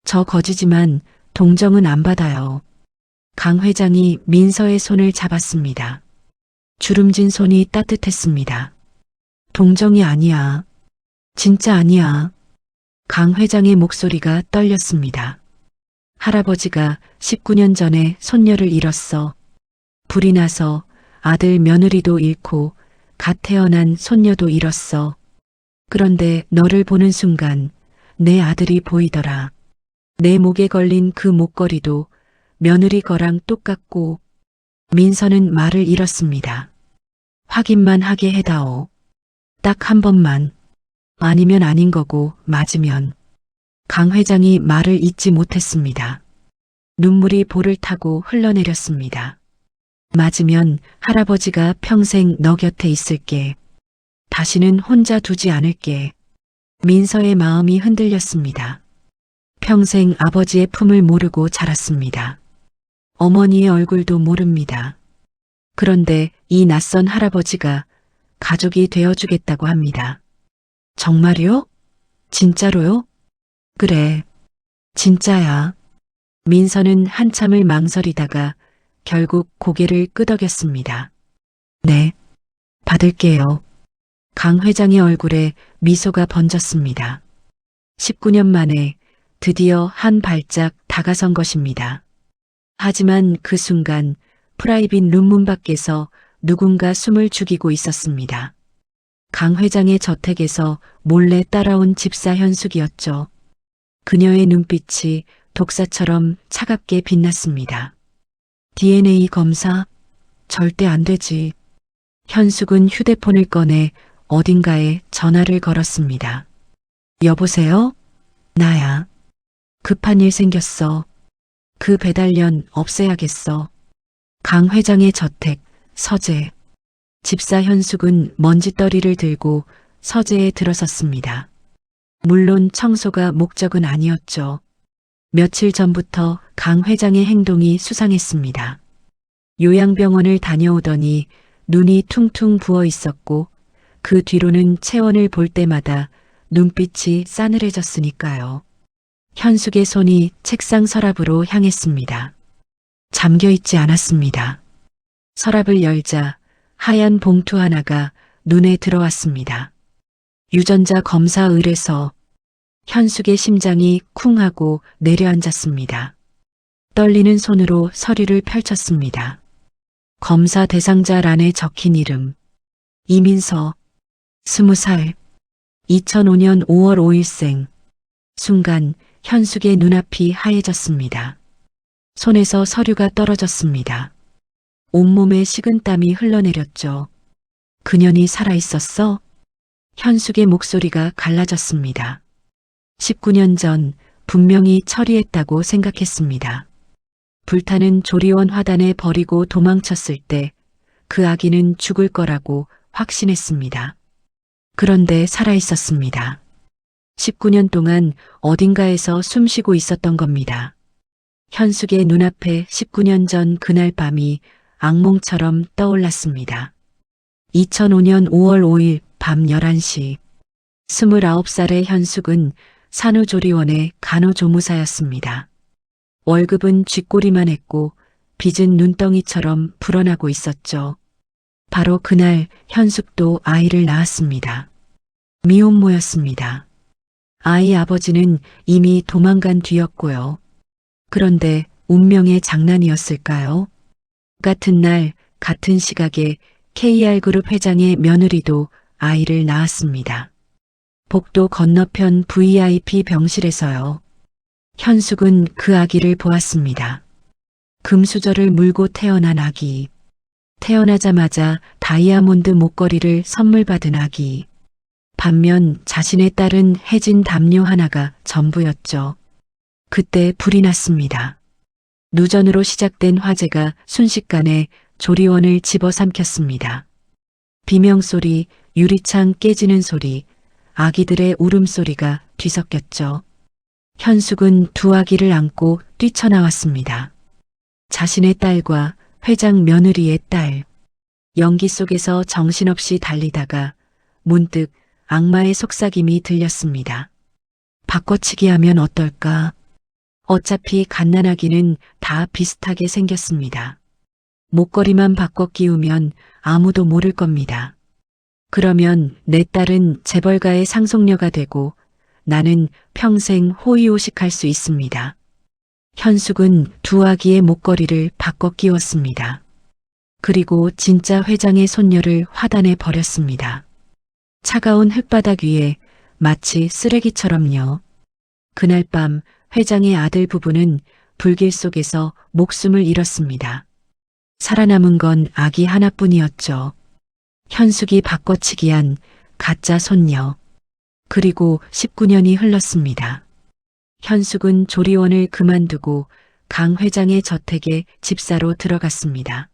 저 거지지만 동정은 안 받아요. 강 회장이 민서의 손을 잡았습니다. 주름진 손이 따뜻했습니다. 동정이 아니야. 진짜 아니야. 강 회장의 목소리가 떨렸습니다. 할아버지가 19년 전에 손녀를 잃었어. 불이 나서 아들 며느리도 잃고 갓 태어난 손녀도 잃었어. 그런데 너를 보는 순간 내 아들이 보이더라. 내 목에 걸린 그 목걸이도 며느리 거랑 똑같고. 민서는 말을 잃었습니다. 확인만 하게 해다오. 딱 한 번만. 아니면 아닌 거고 맞으면. 강 회장이 말을 잇지 못했습니다. 눈물이 볼을 타고 흘러내렸습니다. 맞으면 할아버지가 평생 너 곁에 있을게. 다시는 혼자 두지 않을게. 민서의 마음이 흔들렸습니다. 평생 아버지의 품을 모르고 자랐습니다. 어머니의 얼굴도 모릅니다. 그런데 이 낯선 할아버지가 가족이 되어주겠다고 합니다. 정말요? 진짜로요? 그래, 진짜야. 민서는 한참을 망설이다가 결국 고개를 끄덕였습니다. 네, 받을게요. 강 회장의 얼굴에 미소가 번졌습니다. 19년 만에 드디어 한 발짝 다가선 것입니다. 하지만 그 순간 프라이빗 룸문 밖에서 누군가 숨을 죽이고 있었습니다. 강 회장의 저택에서 몰래 따라온 집사 현숙이었죠. 그녀의 눈빛이 독사처럼 차갑게 빛났습니다. DNA 검사? 절대 안 되지. 현숙은 휴대폰을 꺼내 어딘가에 전화를 걸었습니다. 여보세요? 나야. 급한 일 생겼어. 그 배달년 없애야겠어. 강 회장의 저택, 서재. 집사 현숙은 먼지떨이를 들고 서재에 들어섰습니다. 물론 청소가 목적은 아니었죠. 며칠 전부터 강 회장의 행동이 수상했습니다. 요양병원을 다녀오더니 눈이 퉁퉁 부어 있었고 그 뒤로는 체원을 볼 때마다 눈빛이 싸늘해졌으니까요. 현숙의 손이 책상 서랍으로 향했습니다. 잠겨 있지 않았습니다. 서랍을 열자 하얀 봉투 하나가 눈에 들어왔습니다. 유전자 검사 을에서 현숙의 심장이 쿵 하고 내려앉았습니다. 떨리는 손으로 서류를 펼쳤습니다. 검사 대상자란에 적힌 이름 이민서 20살 2005년 5월 5일생. 순간 현숙의 눈앞이 하얘졌습니다. 손에서 서류가 떨어졌습니다. 온몸에 식은땀이 흘러내렸죠. 그년이 살아있었어? 현숙의 목소리가 갈라졌습니다. 19년 전 분명히 처리했다고 생각했습니다. 불타는 조리원 화단에 버리고 도망쳤을 때 그 아기는 죽을 거라고 확신했습니다. 그런데 살아있었습니다. 19년 동안 어딘가에서 숨쉬고 있었던 겁니다. 현숙의 눈앞에 19년 전 그날 밤이 악몽처럼 떠올랐습니다. 2005년 5월 5일 밤 11시 29살의 현숙은 산후조리원의 간호조무사였습니다. 월급은 쥐꼬리만 했고 빚은 눈덩이처럼 불어나고 있었죠. 바로 그날 현숙도 아이를 낳았습니다. 미혼모였습니다. 아이 아버지는 이미 도망간 뒤였고요. 그런데 운명의 장난이었을까요? 같은 날 같은 시각에 KR그룹 회장의 며느리도 아이를 낳았습니다. 복도 건너편 VIP 병실에서요. 현숙은 그 아기를 보았습니다. 금수저를 물고 태어난 아기. 태어나자마자 다이아몬드 목걸이를 선물 받은 아기. 반면 자신의 딸은 해진 담요 하나가 전부였죠. 그때 불이 났습니다. 누전으로 시작된 화재가 순식간에 조리원을 집어삼켰습니다. 비명소리, 유리창 깨지는 소리, 아기들의 울음소리가 뒤섞였죠. 현숙은 두 아기를 안고 뛰쳐나왔습니다. 자신의 딸과 회장 며느리의 딸. 연기 속에서 정신없이 달리다가 문득 악마의 속삭임이 들렸습니다. 바꿔치기 하면 어떨까? 어차피 갓난아기는 다 비슷하게 생겼습니다. 목걸이만 바꿔 끼우면 아무도 모를 겁니다. 그러면 내 딸은 재벌가의 상속녀가 되고 나는 평생 호의호식할 수 있습니다. 현숙은 두 아기의 목걸이를 바꿔 끼웠습니다. 그리고 진짜 회장의 손녀를 화단에 버렸습니다. 차가운 흙바닥 위에 마치 쓰레기처럼요. 그날 밤 회장의 아들 부부는 불길 속에서 목숨을 잃었습니다. 살아남은 건 아기 하나뿐이었죠. 현숙이 바꿔치기한 가짜 손녀. 그리고 19년이 흘렀습니다. 현숙은 조리원을 그만두고 강 회장의 저택에 집사로 들어갔습니다.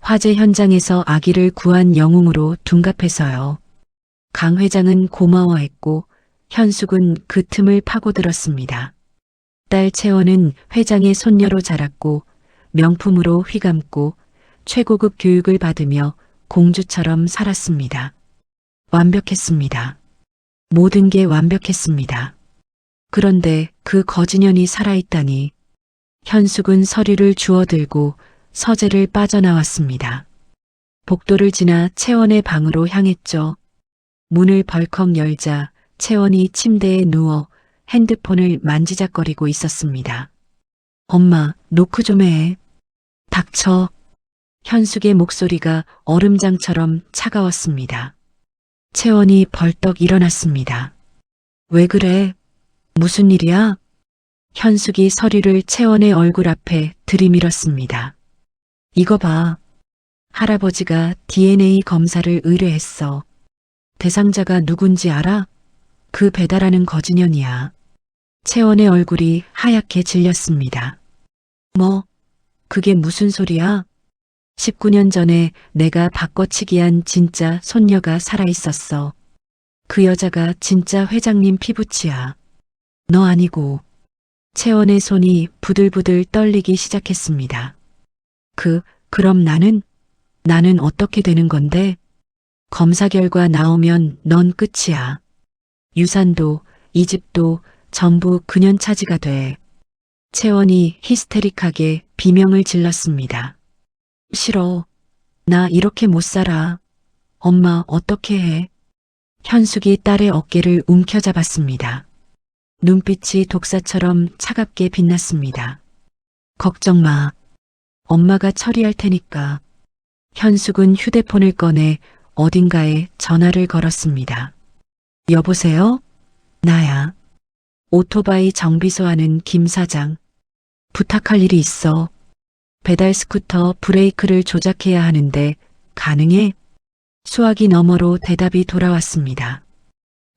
화재 현장에서 아기를 구한 영웅으로 둔갑해서요. 강 회장은 고마워했고 현숙은 그 틈을 파고들었습니다. 딸 채원은 회장의 손녀로 자랐고 명품으로 휘감고 최고급 교육을 받으며 공주처럼 살았습니다. 완벽했습니다. 모든 게 완벽했습니다. 그런데 그 거지년이 살아있다니. 현숙은 서류를 주워들고 서재를 빠져나왔습니다. 복도를 지나 채원의 방으로 향했죠. 문을 벌컥 열자 채원이 침대에 누워 핸드폰을 만지작거리고 있었습니다. 엄마, 노크 좀 해. 닥쳐. 현숙의 목소리가 얼음장처럼 차가웠습니다. 채원이 벌떡 일어났습니다. 왜 그래? 무슨 일이야? 현숙이 서류를 채원의 얼굴 앞에 들이밀었습니다. 이거 봐. 할아버지가 DNA 검사를 의뢰했어. 대상자가 누군지 알아? 그 배달하는 거지년이야. 채원의 얼굴이 하얗게 질렸습니다. 뭐? 그게 무슨 소리야? 19년 전에 내가 바꿔치기한 진짜 손녀가 살아있었어. 그 여자가 진짜 회장님 피부치야. 너 아니고. 채원의 손이 부들부들 떨리기 시작했습니다. 그럼 나는 어떻게 되는 건데? 검사 결과 나오면 넌 끝이야. 유산도, 이 집도 전부 그년 차지가 돼. 채원이 히스테릭하게 비명을 질렀습니다. 싫어. 나 이렇게 못 살아. 엄마, 어떻게 해? 현숙이 딸의 어깨를 움켜잡았습니다. 눈빛이 독사처럼 차갑게 빛났습니다. 걱정 마. 엄마가 처리할 테니까. 현숙은 휴대폰을 꺼내 어딘가에 전화를 걸었습니다. 여보세요? 나야. 오토바이 정비소하는 김 사장. 부탁할 일이 있어. 배달 스쿠터 브레이크를 조작해야 하는데 가능해? 수화기 너머로 대답이 돌아왔습니다.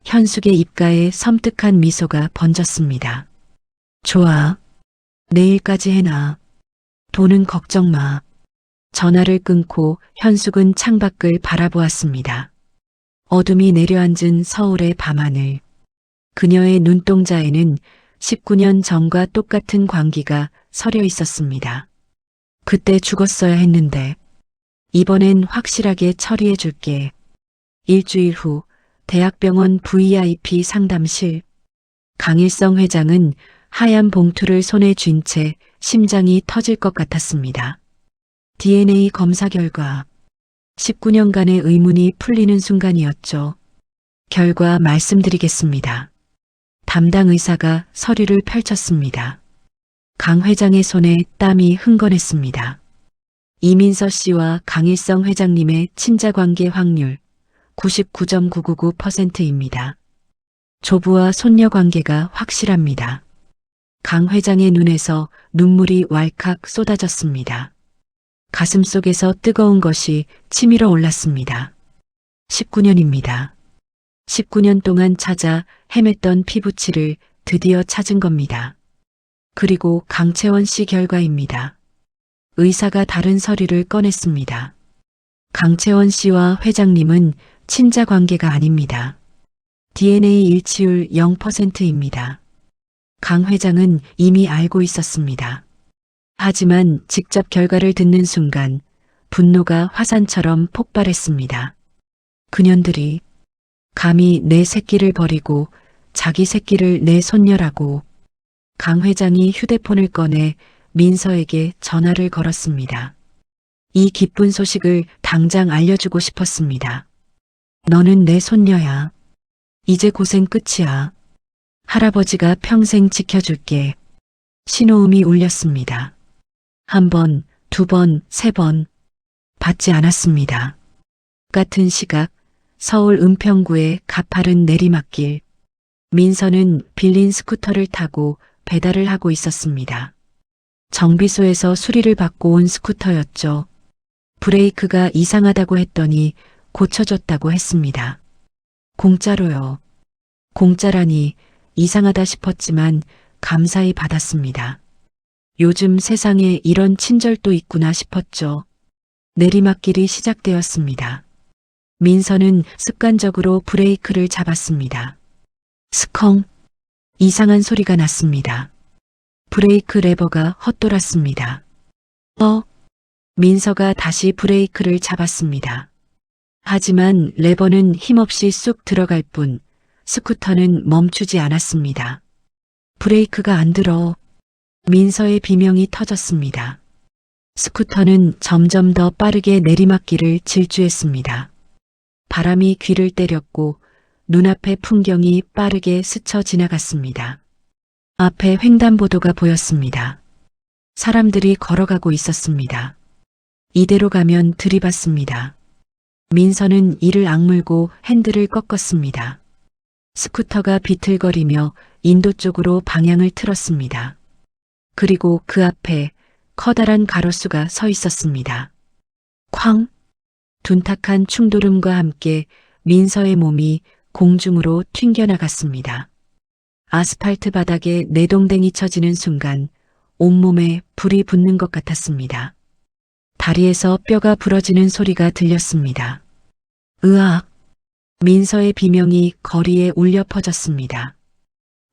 현숙의 입가에 섬뜩한 미소가 번졌습니다. 좋아. 내일까지 해놔. 돈은 걱정 마. 전화를 끊고 현숙은 창밖을 바라보았습니다. 어둠이 내려앉은 서울의 밤하늘. 그녀의 눈동자에는 19년 전과 똑같은 광기가 서려 있었습니다. 그때 죽었어야 했는데 이번엔 확실하게 처리해 줄게. 일주일 후 대학병원 VIP 상담실. 강일성 회장은 하얀 봉투를 손에 쥔 채 심장이 터질 것 같았습니다. DNA 검사 결과 19년간의 의문이 풀리는 순간이었죠. 결과 말씀드리겠습니다. 담당 의사가 서류를 펼쳤습니다. 강 회장의 손에 땀이 흥건했습니다. 이민서 씨와 강일성 회장님의 친자관계 확률 99.999%입니다. 조부와 손녀 관계가 확실합니다. 강 회장의 눈에서 눈물이 왈칵 쏟아졌습니다. 가슴속에서 뜨거운 것이 치밀어 올랐습니다. 19년입니다. 19년 동안 찾아 헤맸던 피부치를 드디어 찾은 겁니다. 그리고 강채원 씨 결과입니다. 의사가 다른 서류를 꺼냈습니다. 강채원 씨와 회장님은 친자 관계가 아닙니다. DNA 일치율 0%입니다. 강 회장은 이미 알고 있었습니다. 하지만 직접 결과를 듣는 순간 분노가 화산처럼 폭발했습니다. 그년들이 감히 내 새끼를 버리고 자기 새끼를 내 손녀라고. 강 회장이 휴대폰을 꺼내 민서에게 전화를 걸었습니다. 이 기쁜 소식을 당장 알려주고 싶었습니다. 너는 내 손녀야. 이제 고생 끝이야. 할아버지가 평생 지켜줄게. 신호음이 울렸습니다. 한 번, 두 번, 세 번. 받지 않았습니다. 같은 시각 서울 은평구의 가파른 내리막길. 민서는 빌린 스쿠터를 타고 배달을 하고 있었습니다. 정비소에서 수리를 받고 온 스쿠터였죠. 브레이크가 이상하다고 했더니 고쳐줬다고 했습니다. 공짜로요. 공짜라니 이상하다 싶었지만 감사히 받았습니다. 요즘 세상에 이런 친절도 있구나 싶었죠. 내리막길이 시작되었습니다. 민서는 습관적으로 브레이크를 잡았습니다. 스컹. 이상한 소리가 났습니다. 브레이크 레버가 헛돌았습니다. 민서가 다시 브레이크를 잡았습니다. 하지만 레버는 힘없이 쑥 들어갈 뿐 스쿠터는 멈추지 않았습니다. 브레이크가 안 들어. 민서의 비명이 터졌습니다. 스쿠터는 점점 더 빠르게 내리막길을 질주했습니다. 바람이 귀를 때렸고 눈앞의 풍경이 빠르게 스쳐 지나갔습니다. 앞에 횡단보도가 보였습니다. 사람들이 걸어가고 있었습니다. 이대로 가면 들이받습니다. 민서는 이를 악물고 핸들을 꺾었습니다. 스쿠터가 비틀거리며 인도 쪽으로 방향을 틀었습니다. 그리고 그 앞에 커다란 가로수가 서 있었습니다. 쾅! 둔탁한 충돌음과 함께 민서의 몸이 공중으로 튕겨나갔습니다. 아스팔트 바닥에 내동댕이 쳐지는 순간 온몸에 불이 붙는 것 같았습니다. 다리에서 뼈가 부러지는 소리가 들렸습니다. 으악! 민서의 비명이 거리에 울려 퍼졌습니다.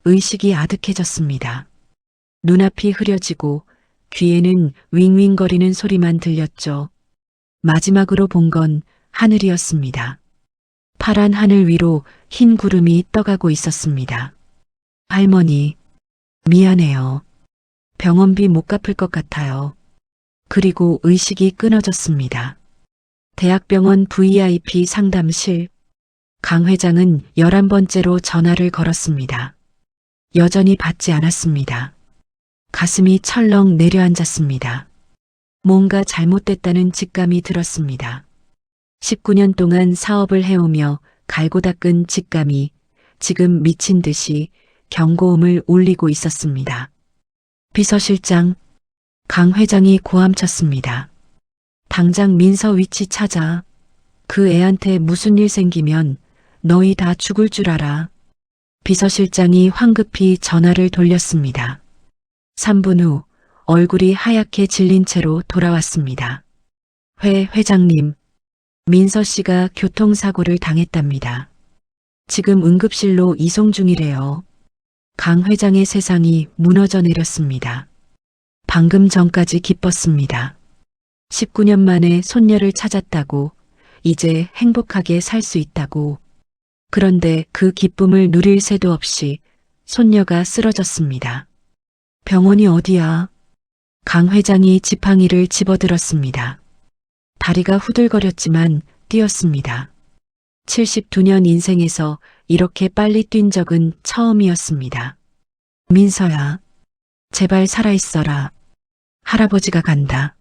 의식이 아득해졌습니다. 눈앞이 흐려지고 귀에는 윙윙거리는 소리만 들렸죠. 마지막으로 본 건 하늘이었습니다. 파란 하늘 위로 흰 구름이 떠가고 있었습니다. 할머니, 미안해요. 병원비 못 갚을 것 같아요. 그리고 의식이 끊어졌습니다. 대학병원 VIP 상담실. 강 회장은 11번째로 전화를 걸었습니다. 여전히 받지 않았습니다. 가슴이 철렁 내려앉았습니다. 뭔가 잘못됐다는 직감이 들었습니다. 19년 동안 사업을 해오며 갈고 닦은 직감이 지금 미친 듯이 경고음을 울리고 있었습니다. 비서실장, 강 회장이 고함쳤습니다. 당장 민서 위치 찾아. 그 애한테 무슨 일 생기면 너희 다 죽을 줄 알아. 비서실장이 황급히 전화를 돌렸습니다. 3분 후 얼굴이 하얗게 질린 채로 돌아왔습니다. 회장님, 민서 씨가 교통사고를 당했답니다. 지금 응급실로 이송 중이래요. 강 회장의 세상이 무너져 내렸습니다. 방금 전까지 기뻤습니다. 19년 만에 손녀를 찾았다고, 이제 행복하게 살 수 있다고. 그런데 그 기쁨을 누릴 새도 없이 손녀가 쓰러졌습니다. 병원이 어디야? 강 회장이 지팡이를 집어들었습니다. 다리가 후들거렸지만 뛰었습니다. 72년 인생에서 이렇게 빨리 뛴 적은 처음이었습니다. 민서야, 제발 살아있어라. 할아버지가 간다.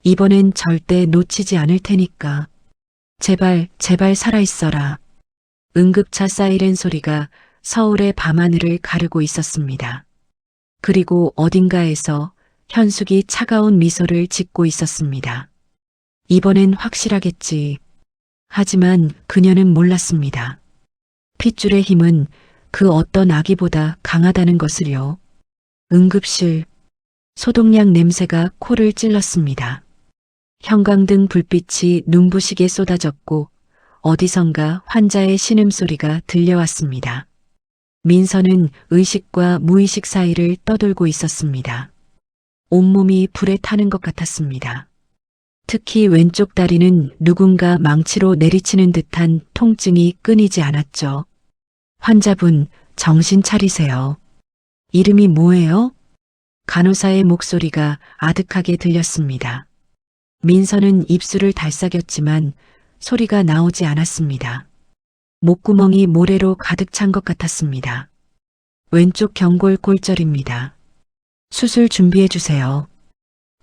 이번엔 절대 놓치지 않을 테니까. 제발 살아있어라. 응급차 사이렌 소리가 서울의 밤하늘을 가르고 있었습니다. 그리고 어딘가에서 현숙이 차가운 미소를 짓고 있었습니다. 이번엔 확실하겠지. 하지만 그녀는 몰랐습니다. 핏줄의 힘은 그 어떤 아기보다 강하다는 것을요. 응급실. 소독약 냄새가 코를 찔렀습니다. 형광등 불빛이 눈부시게 쏟아졌고 어디선가 환자의 신음소리가 들려왔습니다. 민서는 의식과 무의식 사이를 떠돌고 있었습니다. 온몸이 불에 타는 것 같았습니다. 특히 왼쪽 다리는 누군가 망치로 내리치는 듯한 통증이 끊이지 않았죠. 환자분, 정신 차리세요. 이름이 뭐예요? 간호사의 목소리가 아득하게 들렸습니다. 민서는 입술을 달싹였지만 소리가 나오지 않았습니다. 목구멍이 모래로 가득 찬 것 같았습니다. 왼쪽 경골 골절입니다. 수술 준비해 주세요.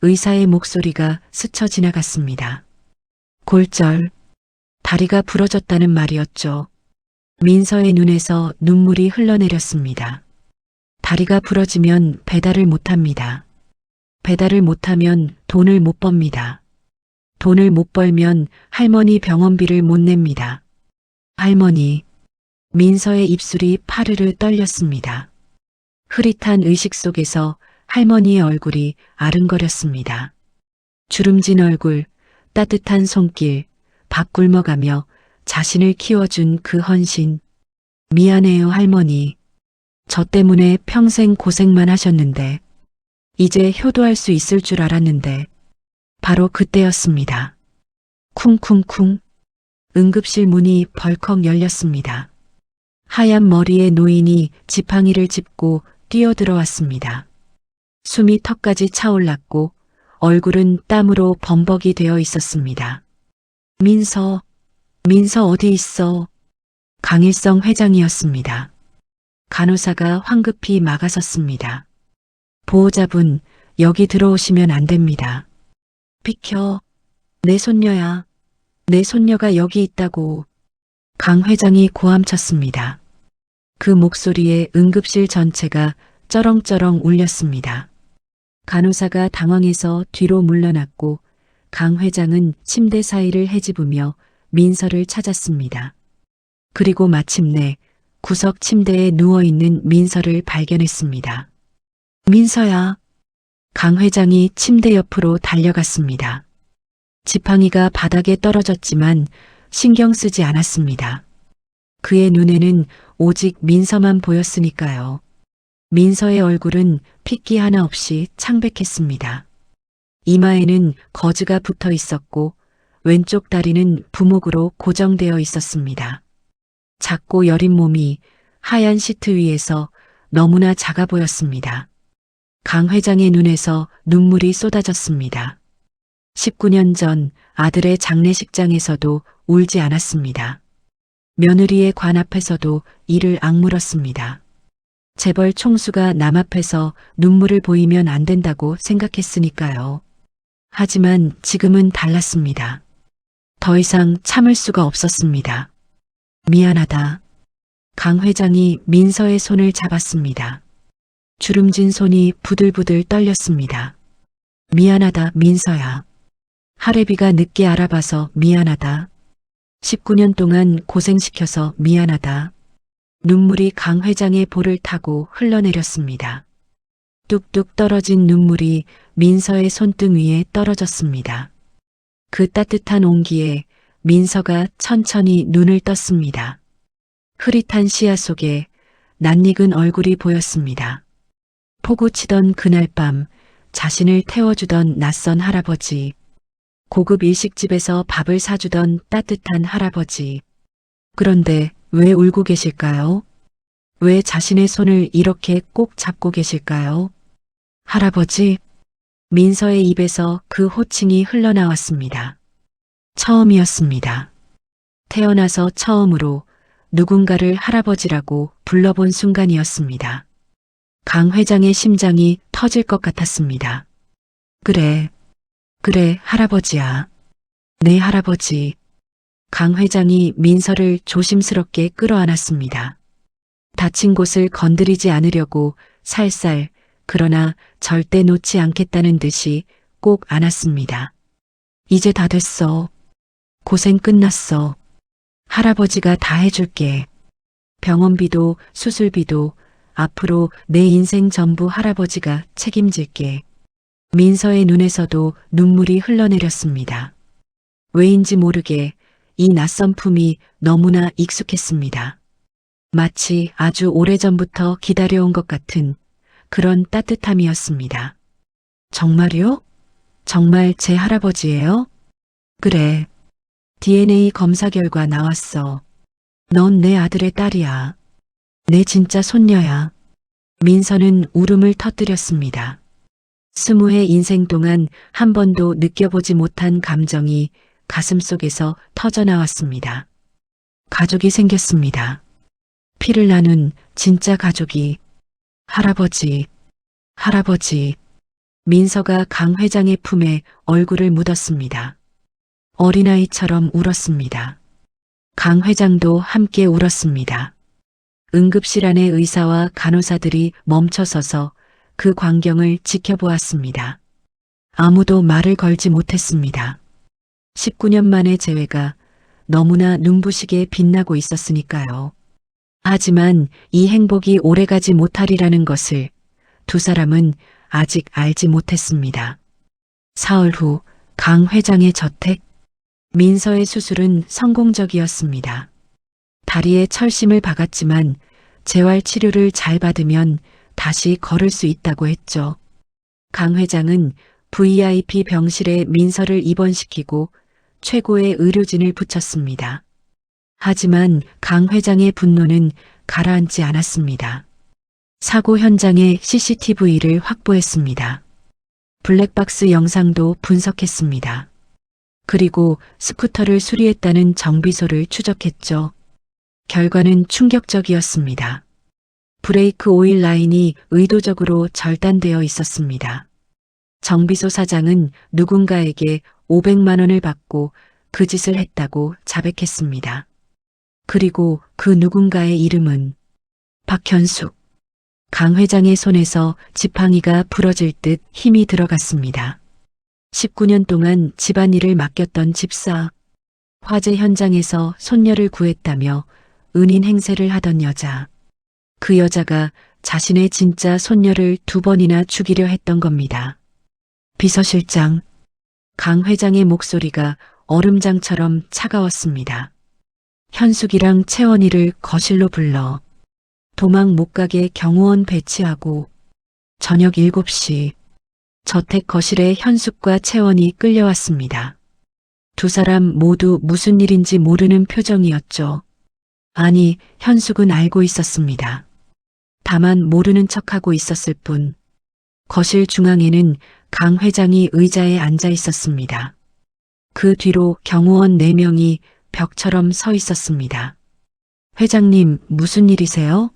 의사의 목소리가 스쳐 지나갔습니다. 골절, 다리가 부러졌다는 말이었죠. 민서의 눈에서 눈물이 흘러내렸습니다. 다리가 부러지면 배달을 못합니다. 배달을 못하면 돈을 못 법니다. 돈을 못 벌면 할머니 병원비를 못 냅니다. 할머니, 민서의 입술이 파르르 떨렸습니다. 흐릿한 의식 속에서 할머니의 얼굴이 아른거렸습니다. 주름진 얼굴, 따뜻한 손길, 밥 굶어가며 자신을 키워준 그 헌신. 미안해요, 할머니. 저 때문에 평생 고생만 하셨는데, 이제 효도할 수 있을 줄 알았는데, 바로 그때였습니다. 쿵쿵쿵. 응급실 문이 벌컥 열렸습니다. 하얀 머리의 노인이 지팡이를 짚고 뛰어들어왔습니다. 숨이 턱까지 차올랐고 얼굴은 땀으로 범벅이 되어 있었습니다. 민서 어디 있어? 강일성 회장이었습니다. 간호사가 황급히 막아섰습니다. 보호자분, 여기 들어오시면 안 됩니다. 비켜. 내 손녀야. 내 손녀가 여기 있다고. 강 회장이 고함쳤습니다. 그 목소리에 응급실 전체가 쩌렁쩌렁 울렸습니다. 간호사가 당황해서 뒤로 물러났고 강 회장은 침대 사이를 헤집으며 민서를 찾았습니다. 그리고 마침내 구석 침대에 누워있는 민서를 발견했습니다. 민서야. 강 회장이 침대 옆으로 달려갔습니다. 지팡이가 바닥에 떨어졌지만 신경 쓰지 않았습니다. 그의 눈에는 오직 민서만 보였으니까요. 민서의 얼굴은 핏기 하나 없이 창백했습니다. 이마에는 거즈가 붙어 있었고 왼쪽 다리는 부목으로 고정되어 있었습니다. 작고 여린 몸이 하얀 시트 위에서 너무나 작아 보였습니다. 강 회장의 눈에서 눈물이 쏟아졌습니다. 19년 전 아들의 장례식장에서도 울지 않았습니다. 며느리의 관 앞에서도 이를 악물었습니다. 재벌 총수가 남 앞에서 눈물을 보이면 안 된다고 생각했으니까요. 하지만 지금은 달랐습니다. 더 이상 참을 수가 없었습니다. 미안하다. 강 회장이 민서의 손을 잡았습니다. 주름진 손이 부들부들 떨렸습니다. 미안하다, 민서야. 할애비가 늦게 알아봐서 미안하다. 19년 동안 고생시켜서 미안하다. 눈물이 강 회장의 볼을 타고 흘러내렸습니다. 뚝뚝 떨어진 눈물이 민서의 손등 위에 떨어졌습니다. 그 따뜻한 온기에 민서가 천천히 눈을 떴습니다. 흐릿한 시야 속에 낯익은 얼굴이 보였습니다. 포구 치던 그날 밤 자신을 태워주던 낯선 할아버지, 고급 일식집에서 밥을 사주던 따뜻한 할아버지. 그런데 왜 울고 계실까요? 왜 자신의 손을 이렇게 꼭 잡고 계실까요? 할아버지, 민서의 입에서 그 호칭이 흘러나왔습니다. 처음이었습니다. 태어나서 처음으로 누군가를 할아버지라고 불러본 순간이었습니다. 강 회장의 심장이 터질 것 같았습니다. 그래, 할아버지야. 네, 할아버지. 강 회장이 민서를 조심스럽게 끌어안았습니다. 다친 곳을 건드리지 않으려고 살살, 그러나 절대 놓지 않겠다는 듯이 꼭 안았습니다. 이제 다 됐어. 고생 끝났어. 할아버지가 다 해줄게. 병원비도 수술비도 앞으로 내 인생 전부 할아버지가 책임질게. 민서의 눈에서도 눈물이 흘러내렸습니다. 왜인지 모르게 이 낯선 품이 너무나 익숙했습니다. 마치 아주 오래전부터 기다려온 것 같은 그런 따뜻함이었습니다. 정말요? 정말 제 할아버지예요? 그래. DNA 검사 결과 나왔어. 넌 내 아들의 딸이야. 내 진짜 손녀야. 민서는 울음을 터뜨렸습니다. 20해 인생 동안 한 번도 느껴보지 못한 감정이 가슴속에서 터져나왔습니다. 가족이 생겼습니다. 피를 나눈 진짜 가족이. 할아버지. 민서가 강 회장의 품에 얼굴을 묻었습니다. 어린아이처럼 울었습니다. 강 회장도 함께 울었습니다. 응급실 안의 의사와 간호사들이 멈춰서서 그 광경을 지켜보았습니다. 아무도 말을 걸지 못했습니다. 19년 만의 재회가 너무나 눈부시게 빛나고 있었으니까요. 하지만 이 행복이 오래가지 못하리라는 것을 두 사람은 아직 알지 못했습니다. 사흘 후 강 회장의 저택. 민서의 수술은 성공적이었습니다. 다리에 철심을 박았지만 재활 치료를 잘 받으면 다시 걸을 수 있다고 했죠. 강 회장은 VIP 병실에 민서를 입원시키고 최고의 의료진을 붙였습니다. 하지만 강 회장의 분노는 가라앉지 않았습니다. 사고 현장의 CCTV를 확보했습니다. 블랙박스 영상도 분석했습니다. 그리고 스쿠터를 수리했다는 정비소를 추적했죠. 결과는 충격적이었습니다. 브레이크 오일 라인이 의도적으로 절단되어 있었습니다. 정비소 사장은 누군가에게 500만 원을 받고 그 짓을 했다고 자백했습니다. 그리고 그 누군가의 이름은 박현숙. 강 회장의 손에서 지팡이가 부러질 듯 힘이 들어갔습니다. 19년 동안 집안일을 맡겼던 집사. 화재 현장에서 손녀를 구했다며 은인 행세를 하던 여자. 그 여자가 자신의 진짜 손녀를 2번이나 죽이려 했던 겁니다. 비서실장. 강 회장의 목소리가 얼음장처럼 차가웠습니다. 현숙이랑 채원이를 거실로 불러 도망 못 가게 경호원 배치하고 저녁 7시 저택 거실에 현숙과 채원이 끌려왔습니다. 두 사람 모두 무슨 일인지 모르는 표정이었죠. 아니, 현숙은 알고 있었습니다. 다만 모르는 척하고 있었을 뿐. 거실 중앙에는 강 회장이 의자에 앉아 있었습니다. 그 뒤로 경호원 4명이 벽처럼 서 있었습니다. 회장님, 무슨 일이세요?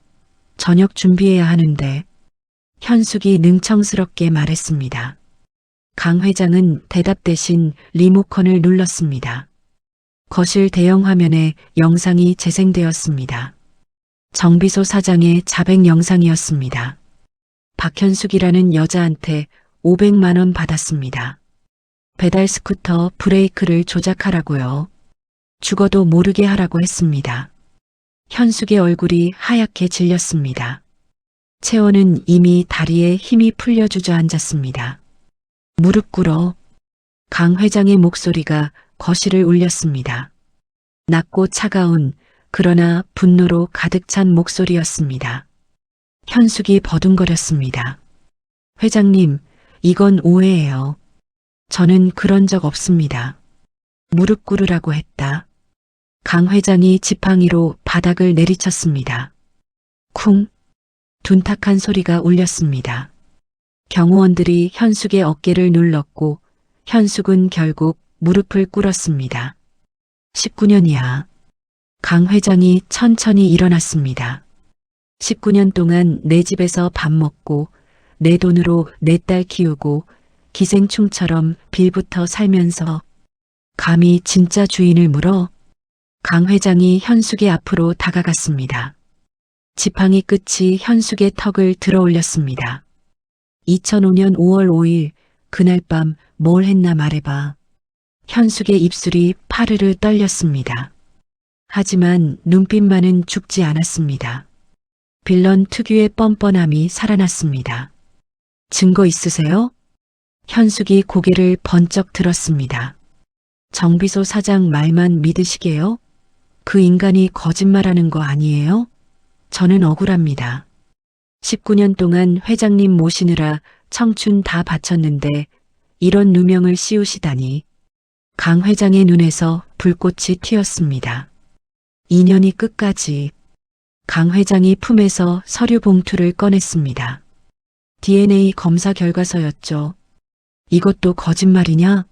저녁 준비해야 하는데. 현숙이 능청스럽게 말했습니다. 강 회장은 대답 대신 리모컨을 눌렀습니다. 거실 대형 화면에 영상이 재생되었습니다. 정비소 사장의 자백 영상이었습니다. 박현숙이라는 여자한테 500만 원 받았습니다. 배달 스쿠터 브레이크를 조작하라고요. 죽어도 모르게 하라고 했습니다. 현숙의 얼굴이 하얗게 질렸습니다. 채원은 이미 다리에 힘이 풀려 주저앉았습니다. 무릎 꿇어. 강 회장의 목소리가 거실을 울렸습니다. 낮고 차가운 그러나 분노로 가득 찬 목소리였습니다. 현숙이 버둥거렸습니다. 회장님, 이건 오해예요. 저는 그런 적 없습니다. 무릎 꿇으라고 했다. 강 회장이 지팡이로 바닥을 내리쳤습니다. 쿵! 둔탁한 소리가 울렸습니다. 경호원들이 현숙의 어깨를 눌렀고 현숙은 결국 무릎을 꿇었습니다. 19년이야. 강 회장이 천천히 일어났습니다. 19년 동안 내 집에서 밥 먹고 내 돈으로 내 딸 키우고 기생충처럼 빌부터 살면서 감히 진짜 주인을 물어? 강 회장이 현숙의 앞으로 다가갔습니다. 지팡이 끝이 현숙의 턱을 들어 올렸습니다. 2005년 5월 5일 그날 밤 뭘 했나 말해봐. 현숙의 입술이 파르르 떨렸습니다. 하지만 눈빛만은 죽지 않았습니다. 빌런 특유의 뻔뻔함이 살아났습니다. 증거 있으세요? 현숙이 고개를 번쩍 들었습니다. 정비소 사장 말만 믿으시게요? 그 인간이 거짓말하는 거 아니에요? 저는 억울합니다. 19년 동안 회장님 모시느라 청춘 다 바쳤는데 이런 누명을 씌우시다니. 강 회장의 눈에서 불꽃이 튀었습니다. 2년이 끝까지. 강 회장이 품에서 서류 봉투를 꺼냈습니다. DNA 검사 결과서였죠. 이것도 거짓말이냐?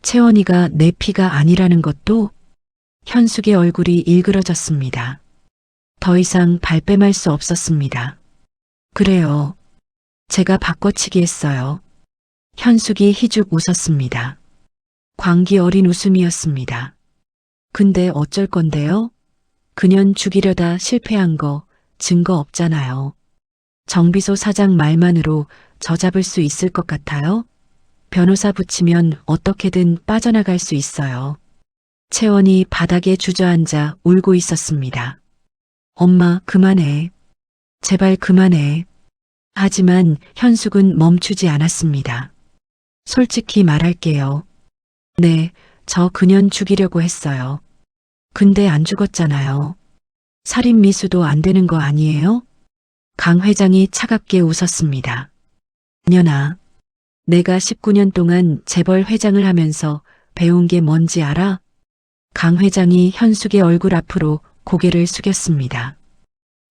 채원이가 내 피가 아니라는 것도? 현숙의 얼굴이 일그러졌습니다. 더 이상 발뺌할 수 없었습니다. 그래요. 제가 바꿔치기 했어요. 현숙이 희죽 웃었습니다. 광기 어린 웃음이었습니다. 근데 어쩔 건데요? 그년 죽이려다 실패한 거 증거 없잖아요. 정비소 사장 말만으로 저 잡을 수 있을 것 같아요? 변호사 붙이면 어떻게든 빠져나갈 수 있어요. 채원이 바닥에 주저앉아 울고 있었습니다. 엄마, 그만해. 제발 그만해. 하지만 현숙은 멈추지 않았습니다. 솔직히 말할게요. 네, 저 그년 죽이려고 했어요. 근데 안 죽었잖아요. 살인 미수도 안 되는 거 아니에요? 강 회장이 차갑게 웃었습니다. 년아, 내가 19년 동안 재벌 회장을 하면서 배운 게 뭔지 알아? 강 회장이 현숙의 얼굴 앞으로 고개를 숙였습니다.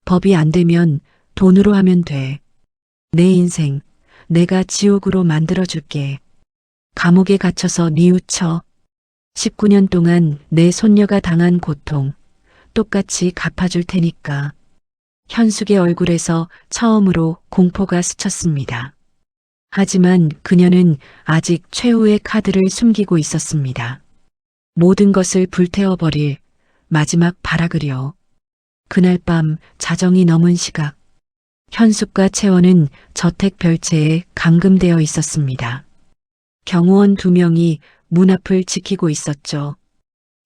법이 안 되면 돈으로 하면 돼. 내 인생 내가 지옥으로 만들어줄게. 감옥에 갇혀서 뉘우쳐. 19년 동안 내 손녀가 당한 고통 똑같이 갚아줄 테니까. 현숙의 얼굴에서 처음으로 공포가 스쳤습니다. 하지만 그녀는 아직 최후의 카드를 숨기고 있었습니다. 모든 것을 불태워버릴 마지막 발악을요. 그날 밤 자정이 넘은 시각, 현숙과 채원은 저택 별채에 감금되어 있었습니다. 경호원 2명이 문 앞을 지키고 있었죠.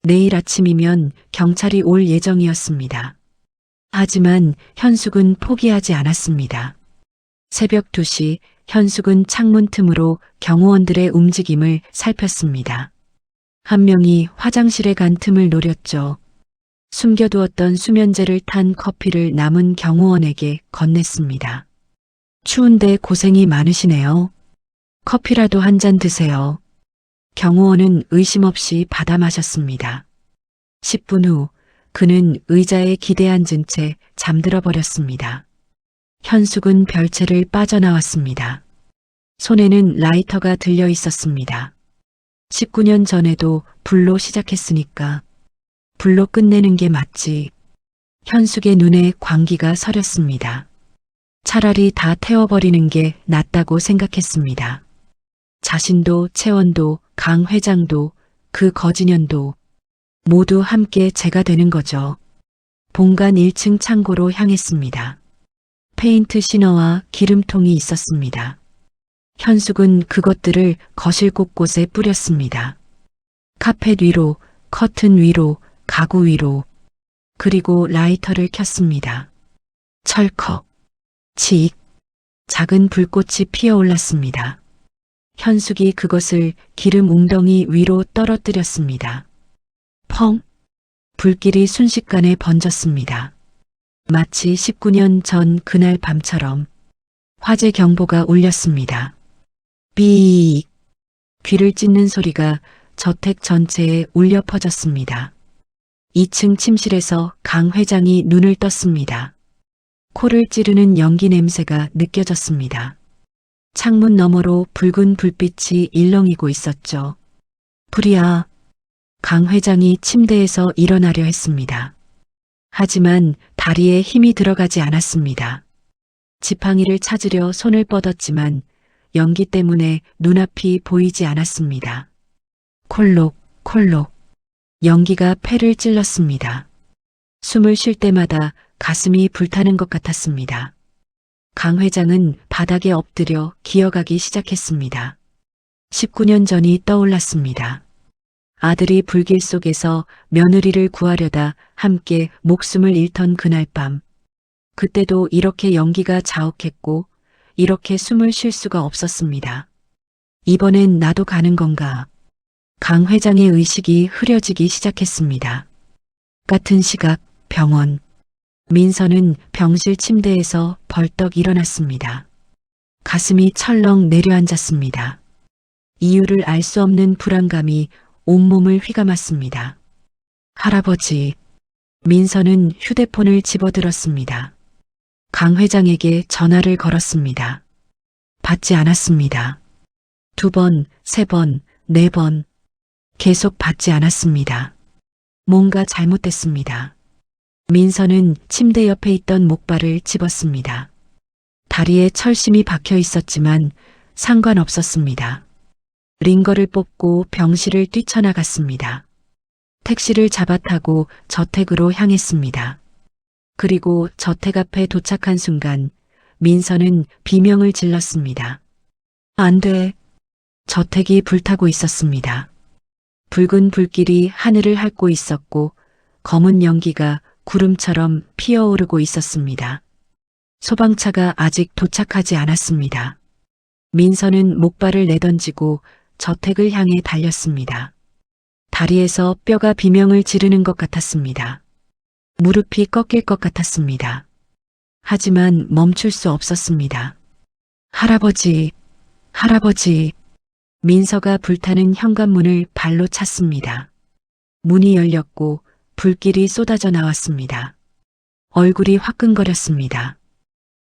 내일 아침이면 경찰이 올 예정이었습니다. 하지만 현숙은 포기하지 않았습니다. 새벽 2시 현숙은 창문 틈으로 경호원들의 움직임을 살폈습니다. 한 명이 화장실에 간 틈을 노렸죠. 숨겨두었던 수면제를 탄 커피를 남은 경호원에게 건넸습니다. 추운데 고생이 많으시네요. 커피라도 한 잔 드세요. 경호원은 의심 없이 받아 마셨습니다. 10분 후 그는 의자에 기대 앉은 채 잠들어 버렸습니다. 현숙은 별채를 빠져나왔습니다. 손에는 라이터가 들려 있었습니다. 19년 전에도 불로 시작했으니까 불로 끝내는 게 맞지. 현숙의 눈에 광기가 서렸습니다. 차라리 다 태워버리는 게 낫다고 생각했습니다. 자신도 채원도 강 회장도 그 거진년도 모두 함께 제가 되는 거죠. 본관 1층 창고로 향했습니다. 페인트 시너와 기름통이 있었습니다. 현숙은 그것들을 거실 곳곳에 뿌렸습니다. 카펫 위로, 커튼 위로, 가구 위로, 그리고 라이터를 켰습니다. 철컥, 칙, 작은 불꽃이 피어올랐습니다. 현숙이 그것을 기름 웅덩이 위로 떨어뜨렸습니다. 펑! 불길이 순식간에 번졌습니다. 마치 19년 전 그날 밤처럼 화재 경보가 울렸습니다. 삐익! 귀를 찢는 소리가 저택 전체에 울려 퍼졌습니다. 2층 침실에서 강 회장이 눈을 떴습니다. 코를 찌르는 연기 냄새가 느껴졌습니다. 창문 너머로 붉은 불빛이 일렁이고 있었죠. 불이야. 강 회장이 침대에서 일어나려 했습니다. 하지만 다리에 힘이 들어가지 않았습니다. 지팡이를 찾으려 손을 뻗었지만 연기 때문에 눈앞이 보이지 않았습니다. 콜록, 콜록. 연기가 폐를 찔렀습니다. 숨을 쉴 때마다 가슴이 불타는 것 같았습니다. 강 회장은 바닥에 엎드려 기어가기 시작했습니다. 19년 전이 떠올랐습니다. 아들이 불길 속에서 며느리를 구하려다 함께 목숨을 잃던 그날 밤. 그때도 이렇게 연기가 자욱했고 이렇게 숨을 쉴 수가 없었습니다. 이번엔 나도 가는 건가? 강 회장의 의식이 흐려지기 시작했습니다. 같은 시각 병원. 민서는 병실 침대에서 벌떡 일어났습니다. 가슴이 철렁 내려앉았습니다. 이유를 알 수 없는 불안감이 온몸을 휘감았습니다. 할아버지. 민서는 휴대폰을 집어들었습니다. 강 회장에게 전화를 걸었습니다. 받지 않았습니다. 2번, 3번, 4번. 계속 받지 않았습니다. 뭔가 잘못됐습니다. 민서는 침대 옆에 있던 목발을 집었습니다. 다리에 철심이 박혀 있었지만 상관없었습니다. 링거를 뽑고 병실을 뛰쳐나갔습니다. 택시를 잡아타고 저택으로 향했습니다. 그리고 저택 앞에 도착한 순간 민서는 비명을 질렀습니다. 안 돼. 저택이 불타고 있었습니다. 붉은 불길이 하늘을 핥고 있었고 검은 연기가 구름처럼 피어오르고 있었습니다. 소방차가 아직 도착하지 않았습니다. 민서는 목발을 내던지고 저택을 향해 달렸습니다. 다리에서 뼈가 비명을 지르는 것 같았습니다. 무릎이 꺾일 것 같았습니다. 하지만 멈출 수 없었습니다. 할아버지, 할아버지. 민서가 불타는 현관문을 발로 찼습니다. 문이 열렸고 불길이 쏟아져 나왔습니다. 얼굴이 화끈거렸습니다.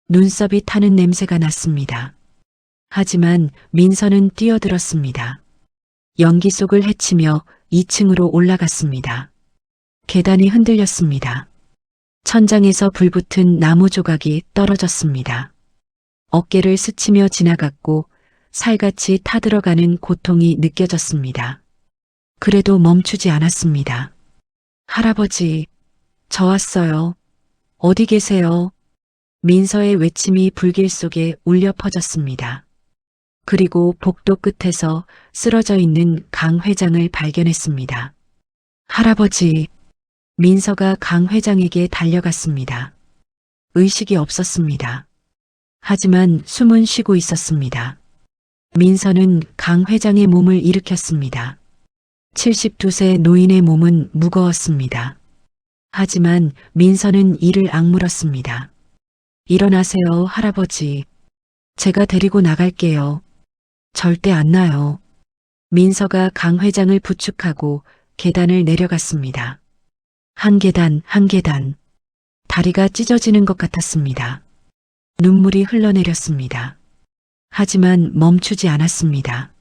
눈썹이 타는 냄새가 났습니다. 하지만 민서는 뛰어들었습니다. 연기 속을 헤치며 2층으로 올라갔습니다. 계단이 흔들렸습니다. 천장에서 불붙은 나무 조각이 떨어졌습니다. 어깨를 스치며 지나갔고 살같이 타들어가는 고통이 느껴졌습니다. 그래도 멈추지 않았습니다. 할아버지, 저 왔어요. 어디 계세요? 민서의 외침이 불길 속에 울려 퍼졌습니다. 그리고 복도 끝에서 쓰러져 있는 강 회장을 발견했습니다. 할아버지, 민서가 강 회장에게 달려갔습니다. 의식이 없었습니다. 하지만 숨은 쉬고 있었습니다. 민서는 강 회장의 몸을 일으켰습니다. 72세 노인의 몸은 무거웠습니다. 하지만 민서는 이를 악물었습니다. 일어나세요, 할아버지. 제가 데리고 나갈게요. 절대 안 나요. 민서가 강 회장을 부축하고 계단을 내려갔습니다. 한 계단, 한 계단. 다리가 찢어지는 것 같았습니다. 눈물이 흘러내렸습니다. 하지만 멈추지 않았습니다.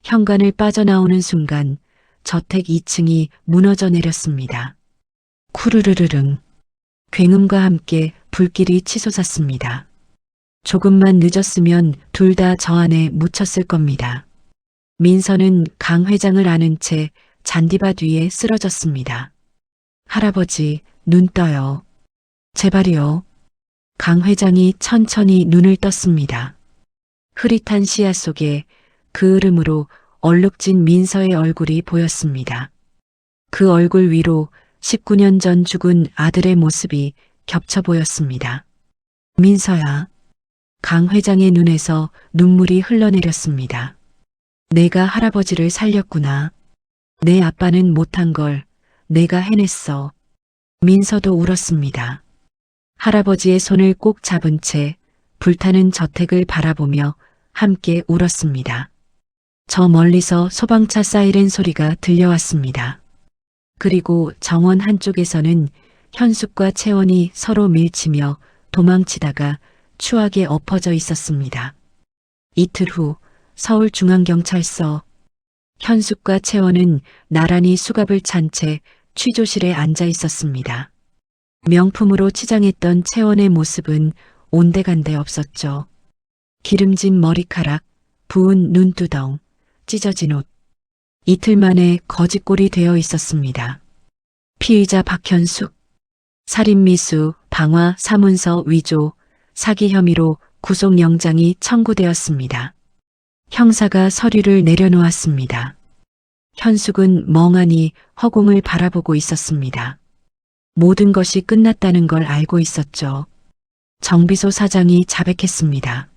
현관을 빠져나오는 순간 저택 2층이 무너져 내렸습니다. 쿠르르르릉. 굉음과 함께 불길이 치솟았습니다. 조금만 늦었으면 둘 다 저 안에 묻혔을 겁니다. 민서는 강 회장을 안은 채 잔디밭 위에 쓰러졌습니다. 할아버지, 눈 떠요. 제발이요. 강 회장이 천천히 눈을 떴습니다. 흐릿한 시야 속에 그 흐름으로 얼룩진 민서의 얼굴이 보였습니다. 그 얼굴 위로 19년 전 죽은 아들의 모습이 겹쳐 보였습니다. 민서야. 강 회장의 눈에서 눈물이 흘러내렸습니다. 내가 할아버지를 살렸구나. 내 아빠는 못한 걸 내가 해냈어. 민서도 울었습니다. 할아버지의 손을 꼭 잡은 채 불타는 저택을 바라보며 함께 울었습니다. 저 멀리서 소방차 사이렌 소리가 들려왔습니다. 그리고 정원 한쪽에서는 현숙과 채원이 서로 밀치며 도망치다가 추하게 엎어져 있었습니다. 이틀 후 서울중앙경찰서. 현숙과 채원은 나란히 수갑을 찬 채 취조실에 앉아 있었습니다. 명품으로 치장했던 채원의 모습은 온데간데 없었죠. 기름진 머리카락, 부은 눈두덩, 찢어진 옷. 이틀 만에 거지꼴이 되어 있었습니다. 피의자 박현숙. 살인미수, 방화, 사문서 위조, 사기 혐의로 구속영장이 청구되었습니다. 형사가 서류를 내려놓았습니다. 현숙은 멍하니 허공을 바라보고 있었습니다. 모든 것이 끝났다는 걸 알고 있었죠. 정비소 사장이 자백했습니다.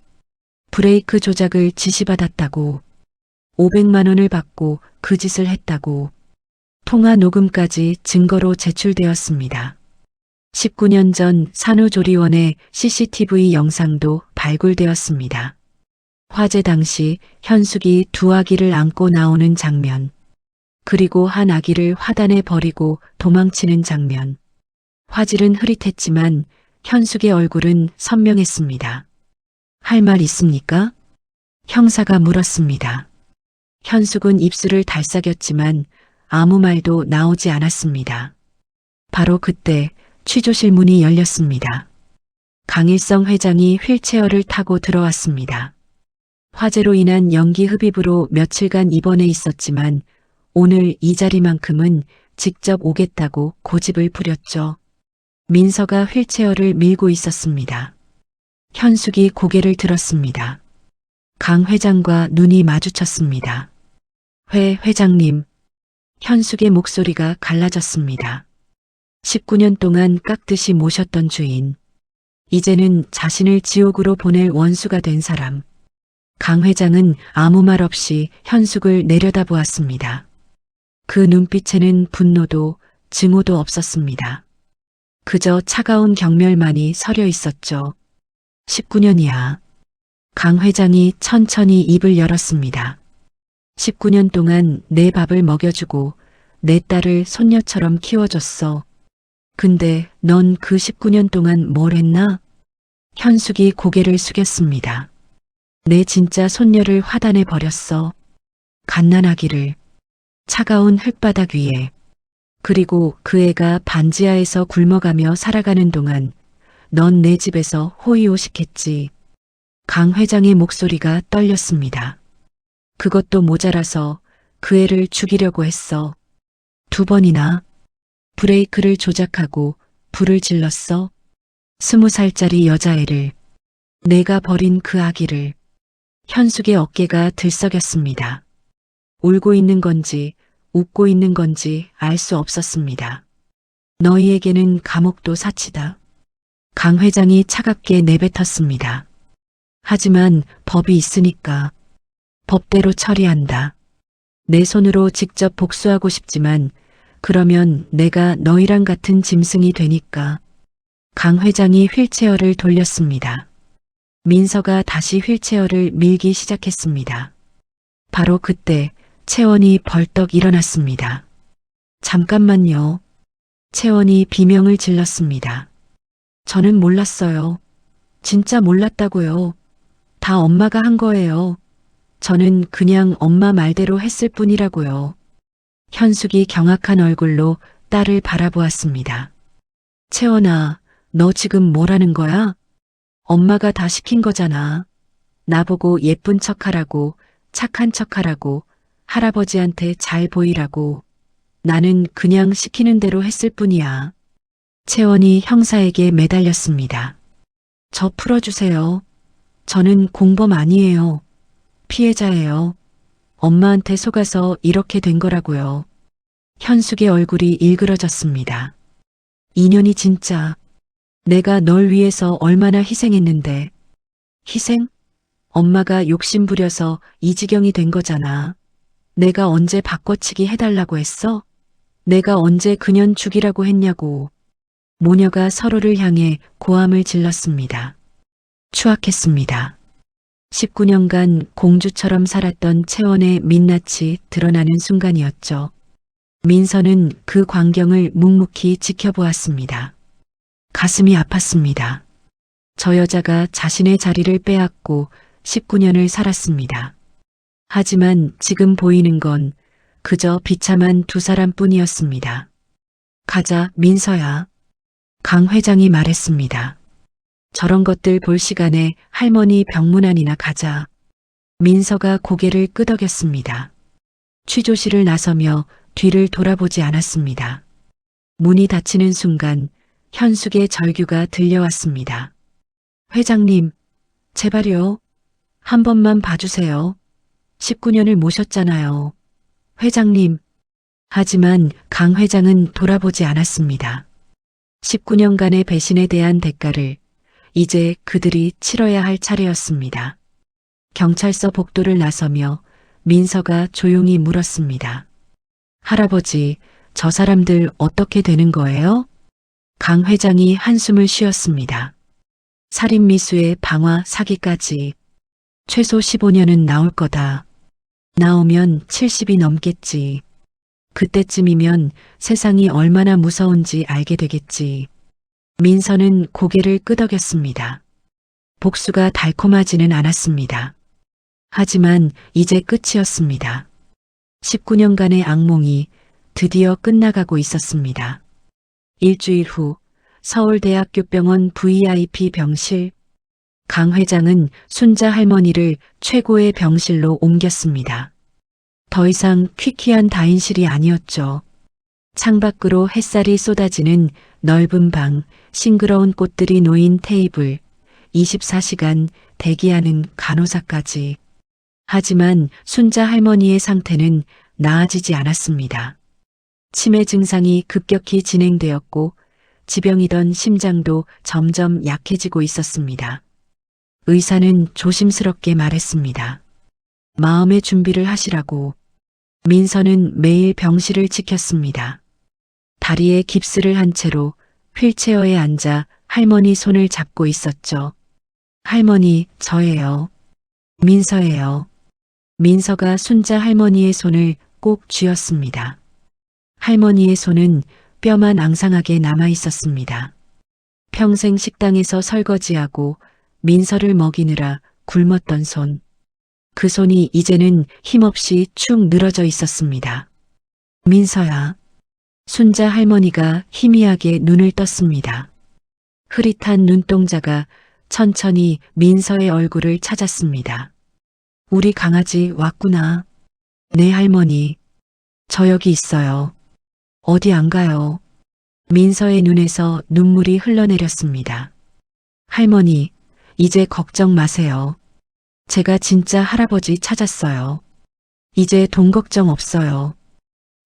브레이크 조작을 지시받았다고, 500만 원을 받고 그 짓을 했다고, 통화 녹음까지 증거로 제출되었습니다. 19년 전 산후조리원의 CCTV 영상도 발굴되었습니다. 화재 당시 현숙이 두 아기를 안고 나오는 장면, 그리고 한 아기를 화단에 버리고 도망치는 장면. 화질은 흐릿했지만 현숙의 얼굴은 선명했습니다. 할 말 있습니까? 형사가 물었습니다. 현숙은 입술을 달싹였지만 아무 말도 나오지 않았습니다. 바로 그때 취조실 문이 열렸습니다. 강일성 회장이 휠체어를 타고 들어왔습니다. 화재로 인한 연기 흡입으로 며칠간 입원해 있었지만 오늘 이 자리만큼은 직접 오겠다고 고집을 부렸죠. 민서가 휠체어를 밀고 있었습니다. 현숙이 고개를 들었습니다. 강 회장과 눈이 마주쳤습니다. 회장님. 현숙의 목소리가 갈라졌습니다. 19년 동안 깍듯이 모셨던 주인. 이제는 자신을 지옥으로 보낼 원수가 된 사람. 강 회장은 아무 말 없이 현숙을 내려다보았습니다. 그 눈빛에는 분노도 증오도 없었습니다. 그저 차가운 경멸만이 서려 있었죠. 19년이야. 강 회장이 천천히 입을 열었습니다. 19년 동안 내 밥을 먹여주고 내 딸을 손녀처럼 키워줬어. 근데 넌 그 19년 동안 뭘 했나? 현숙이 고개를 숙였습니다. 내 진짜 손녀를 화단에 버렸어. 갓난아기를. 차가운 흙바닥 위에. 그리고 그 애가 반지하에서 굶어가며 살아가는 동안 넌 내 집에서 호의호식했지. 강 회장의 목소리가 떨렸습니다. 그것도 모자라서 그 애를 죽이려고 했어. 2번이나. 브레이크를 조작하고 불을 질렀어. 20살짜리 여자애를. 내가 버린 그 아기를. 현숙의 어깨가 들썩였습니다. 울고 있는 건지 웃고 있는 건지 알 수 없었습니다. 너희에게는 감옥도 사치다. 강 회장이 차갑게 내뱉었습니다. 하지만 법이 있으니까 법대로 처리한다. 내 손으로 직접 복수하고 싶지만 그러면 내가 너희랑 같은 짐승이 되니까. 강 회장이 휠체어를 돌렸습니다. 민서가 다시 휠체어를 밀기 시작했습니다. 바로 그때 채원이 벌떡 일어났습니다. 잠깐만요. 채원이 비명을 질렀습니다. 저는 몰랐어요. 진짜 몰랐다고요. 다 엄마가 한 거예요. 저는 그냥 엄마 말대로 했을 뿐이라고요. 현숙이 경악한 얼굴로 딸을 바라보았습니다. 채원아, 너 지금 뭐라는 거야? 엄마가 다 시킨 거잖아. 나보고 예쁜 척하라고, 착한 척하라고, 할아버지한테 잘 보이라고. 나는 그냥 시키는 대로 했을 뿐이야. 채원이 형사에게 매달렸습니다. 저 풀어주세요. 저는 공범 아니에요. 피해자예요. 엄마한테 속아서 이렇게 된 거라고요. 현숙의 얼굴이 일그러졌습니다. 인연이 진짜 내가 널 위해서 얼마나 희생했는데. 희생? 엄마가 욕심 부려서 이 지경이 된 거잖아. 내가 언제 바꿔치기 해달라고 했어? 내가 언제 그년 죽이라고 했냐고. 모녀가 서로를 향해 고함을 질렀습니다. 추악했습니다. 19년간 공주처럼 살았던 채원의 민낯이 드러나는 순간이었죠. 민서는 그 광경을 묵묵히 지켜보았습니다. 가슴이 아팠습니다. 저 여자가 자신의 자리를 빼앗고 19년을 살았습니다. 하지만 지금 보이는 건 그저 비참한 두 사람뿐이었습니다. 가자, 민서야. 강 회장이 말했습니다. 저런 것들 볼 시간에 할머니 병문안이나 가자. 민서가 고개를 끄덕였습니다. 취조실을 나서며 뒤를 돌아보지 않았습니다. 문이 닫히는 순간 현숙의 절규가 들려왔습니다. 회장님, 제발요. 한 번만 봐주세요. 19년을 모셨잖아요. 회장님. 하지만 강 회장은 돌아보지 않았습니다. 19년간의 배신에 대한 대가를 이제 그들이 치러야 할 차례였습니다. 경찰서 복도를 나서며 민서가 조용히 물었습니다. 할아버지, 저 사람들 어떻게 되는 거예요? 강 회장이 한숨을 쉬었습니다. 살인미수의 방화 사기까지 최소 15년은 나올 거다. 나오면 70이 넘겠지. 그때쯤이면 세상이 얼마나 무서운지 알게 되겠지. 민서는 고개를 끄덕였습니다. 복수가 달콤하지는 않았습니다. 하지만 이제 끝이었습니다. 19년간의 악몽이 드디어 끝나가고 있었습니다. 일주일 후 서울대학교 병원 VIP 병실. 강 회장은 순자 할머니를 최고의 병실로 옮겼습니다. 더 이상 퀴퀴한 다인실이 아니었죠. 창밖으로 햇살이 쏟아지는 넓은 방, 싱그러운 꽃들이 놓인 테이블, 24시간 대기하는 간호사까지. 하지만 순자 할머니의 상태는 나아지지 않았습니다. 치매 증상이 급격히 진행되었고 지병이던 심장도 점점 약해지고 있었습니다. 의사는 조심스럽게 말했습니다. 마음의 준비를 하시라고. 민서는 매일 병실을 지켰습니다. 다리에 깁스를 한 채로 휠체어에 앉아 할머니 손을 잡고 있었죠. 할머니, 저예요. 민서예요. 민서가 순자 할머니의 손을 꼭 쥐었습니다. 할머니의 손은 뼈만 앙상하게 남아 있었습니다. 평생 식당에서 설거지하고 민서를 먹이느라 굶었던 손. 그 손이 이제는 힘없이 축 늘어져 있었습니다. 민서야. 순자 할머니가 희미하게 눈을 떴습니다. 흐릿한 눈동자가 천천히 민서의 얼굴을 찾았습니다. 우리 강아지 왔구나. 네, 할머니. 저 여기 있어요. 어디 안 가요. 민서의 눈에서 눈물이 흘러내렸습니다. 할머니, 이제 걱정 마세요. 제가 진짜 할아버지 찾았어요. 이제 돈 걱정 없어요.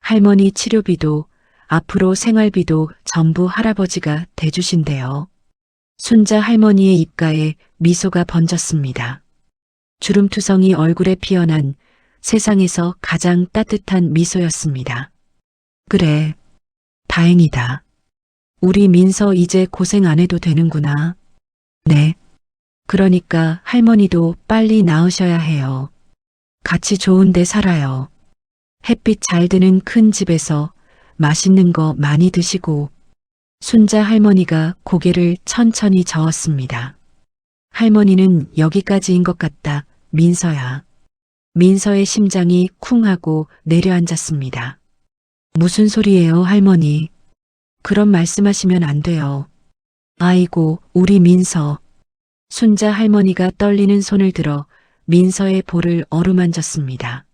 할머니 치료비도 앞으로 생활비도 전부 할아버지가 대주신대요. 순자 할머니의 입가에 미소가 번졌습니다. 주름투성이 얼굴에 피어난 세상에서 가장 따뜻한 미소였습니다. 그래, 다행이다. 우리 민서 이제 고생 안 해도 되는구나. 네. 그러니까 할머니도 빨리 나으셔야 해요. 같이 좋은 데 살아요. 햇빛 잘 드는 큰 집에서 맛있는 거 많이 드시고. 순자 할머니가 고개를 천천히 저었습니다. 할머니는 여기까지인 것 같다. 민서야. 민서의 심장이 쿵 하고 내려앉았습니다. 무슨 소리예요, 할머니? 그런 말씀하시면 안 돼요. 아이고, 우리 민서. 순자 할머니가 떨리는 손을 들어 민서의 볼을 어루만졌습니다.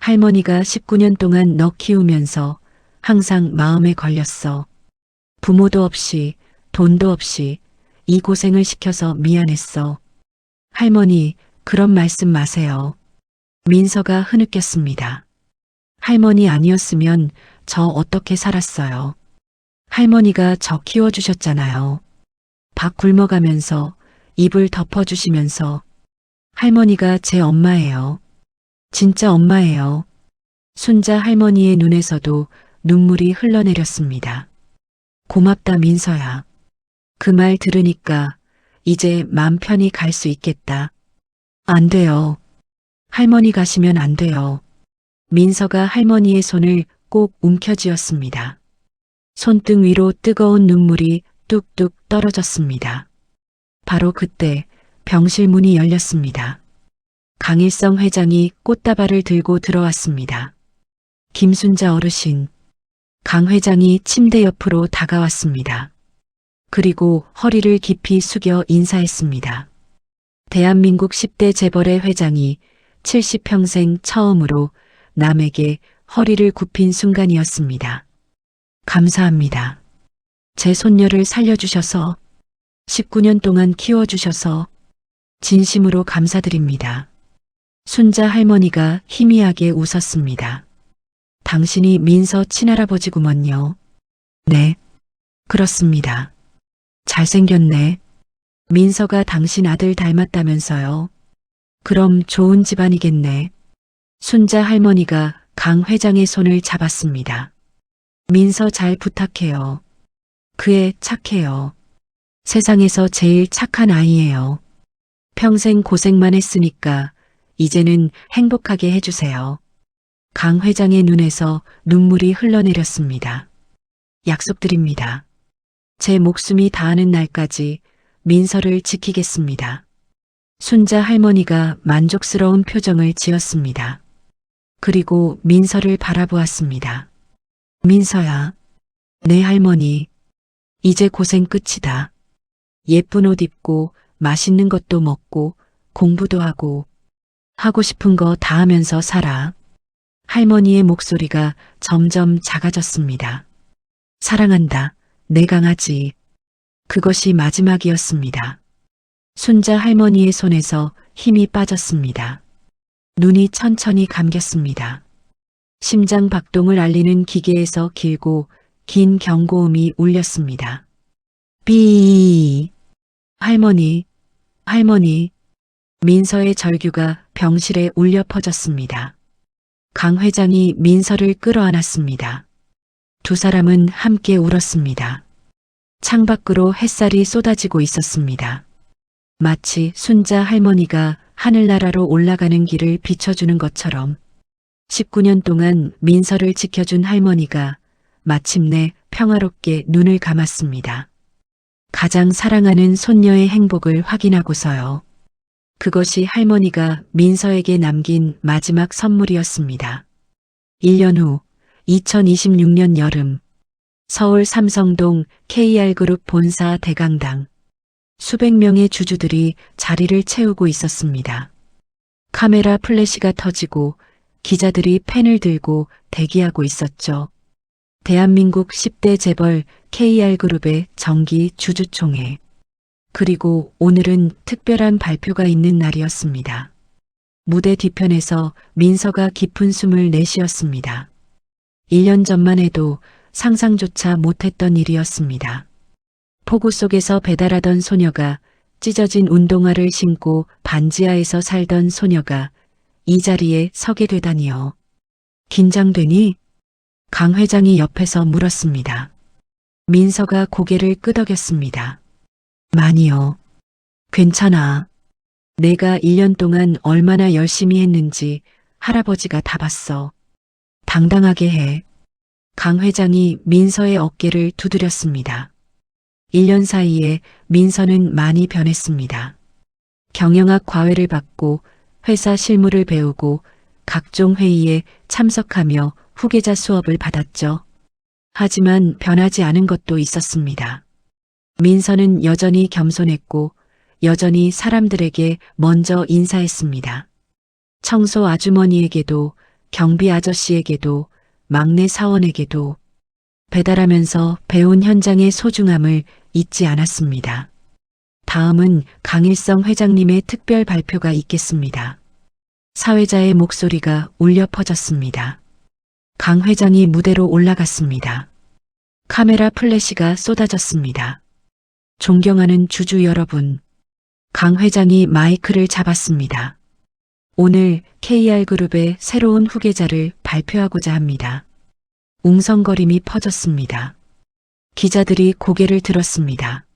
할머니가 19년 동안 너 키우면서 항상 마음에 걸렸어. 부모도 없이, 돈도 없이 이 고생을 시켜서 미안했어. 할머니, 그런 말씀 마세요. 민서가 흐느꼈습니다. 할머니 아니었으면 저 어떻게 살았어요. 할머니가 저 키워주셨잖아요. 밥 굶어가면서 이불 덮어주시면서. 할머니가 제 엄마예요. 진짜 엄마예요. 순자 할머니의 눈에서도 눈물이 흘러내렸습니다. 고맙다, 민서야. 그 말 들으니까 이제 맘 편히 갈 수 있겠다. 안 돼요. 할머니 가시면 안 돼요. 민서가 할머니의 손을 꼭 움켜쥐었습니다. 손등 위로 뜨거운 눈물이 뚝뚝 떨어졌습니다. 바로 그때 병실 문이 열렸습니다. 강일성 회장이 꽃다발을 들고 들어왔습니다. 김순자 어르신. 강 회장이 침대 옆으로 다가왔습니다. 그리고 허리를 깊이 숙여 인사했습니다. 대한민국 10대 재벌의 회장이 70평생 처음으로 남에게 허리를 굽힌 순간이었습니다. 감사합니다. 제 손녀를 살려주셔서, 19년 동안 키워주셔서 진심으로 감사드립니다. 순자 할머니가 희미하게 웃었습니다. 당신이 민서 친할아버지구먼요. 네, 그렇습니다. 잘생겼네. 민서가 당신 아들 닮았다면서요. 그럼 좋은 집안이겠네. 순자 할머니가 강 회장의 손을 잡았습니다. 민서 잘 부탁해요. 그 애 착해요. 세상에서 제일 착한 아이예요. 평생 고생만 했으니까 이제는 행복하게 해주세요. 강 회장의 눈에서 눈물이 흘러내렸습니다. 약속드립니다. 제 목숨이 다하는 날까지 민서를 지키겠습니다. 순자 할머니가 만족스러운 표정을 지었습니다. 그리고 민서를 바라보았습니다. 민서야. 네, 할머니. 이제 고생 끝이다. 예쁜 옷 입고 맛있는 것도 먹고 공부도 하고 싶은 거 다 하면서 살아. 할머니의 목소리가 점점 작아졌습니다. 사랑한다, 내 강아지. 그것이 마지막이었습니다. 순자 할머니의 손에서 힘이 빠졌습니다. 눈이 천천히 감겼습니다. 심장 박동을 알리는 기계에서 길고 긴 경고음이 울렸습니다. 삐. 할머니, 할머니. 민서의 절규가 병실에 울려 퍼졌습니다. 강 회장이 민서를 끌어안았습니다. 두 사람은 함께 울었습니다. 창밖으로 햇살이 쏟아지고 있었습니다. 마치 순자 할머니가 하늘나라로 올라가는 길을 비춰주는 것처럼 19년 동안 민서를 지켜준 할머니가 마침내 평화롭게 눈을 감았습니다. 가장 사랑하는 손녀의 행복을 확인하고서요. 그것이 할머니가 민서에게 남긴 마지막 선물이었습니다. 1년 후 2026년 여름 서울 삼성동 KR그룹 본사 대강당. 수백 명의 주주들이 자리를 채우고 있었습니다. 카메라 플래시가 터지고 기자들이 펜을 들고 대기하고 있었죠. 대한민국 10대 재벌 KR그룹의 정기 주주총회. 그리고 오늘은 특별한 발표가 있는 날이었습니다. 무대 뒤편에서 민서가 깊은 숨을 내쉬었습니다. 1년 전만 해도 상상조차 못했던 일이었습니다. 폭우 속에서 배달하던 소녀가 찢어진 운동화를 신고 반지하에서 살던 소녀가 이 자리에 서게 되다니요. 긴장되니? 강 회장이 옆에서 물었습니다. 민서가 고개를 끄덕였습니다. 많이요. 괜찮아. 내가 1년 동안 얼마나 열심히 했는지 할아버지가 다 봤어. 당당하게 해. 강 회장이 민서의 어깨를 두드렸습니다. 1년 사이에 민서는 많이 변했습니다. 경영학 과외를 받고 회사 실무를 배우고 각종 회의에 참석하며 후계자 수업을 받았죠. 하지만 변하지 않은 것도 있었습니다. 민서는 여전히 겸손했고 여전히 사람들에게 먼저 인사했습니다. 청소 아주머니에게도 경비 아저씨에게도 막내 사원에게도 배달하면서 배운 현장의 소중함을 잊지 않았습니다. 다음은 강일성 회장님의 특별 발표가 있겠습니다. 사회자의 목소리가 울려 퍼졌습니다. 강 회장이 무대로 올라갔습니다. 카메라 플래시가 쏟아졌습니다. 존경하는 주주 여러분, 강 회장이 마이크를 잡았습니다. 오늘 KR그룹의 새로운 후계자를 발표하고자 합니다. 웅성거림이 퍼졌습니다. 기자들이 고개를 들었습니다.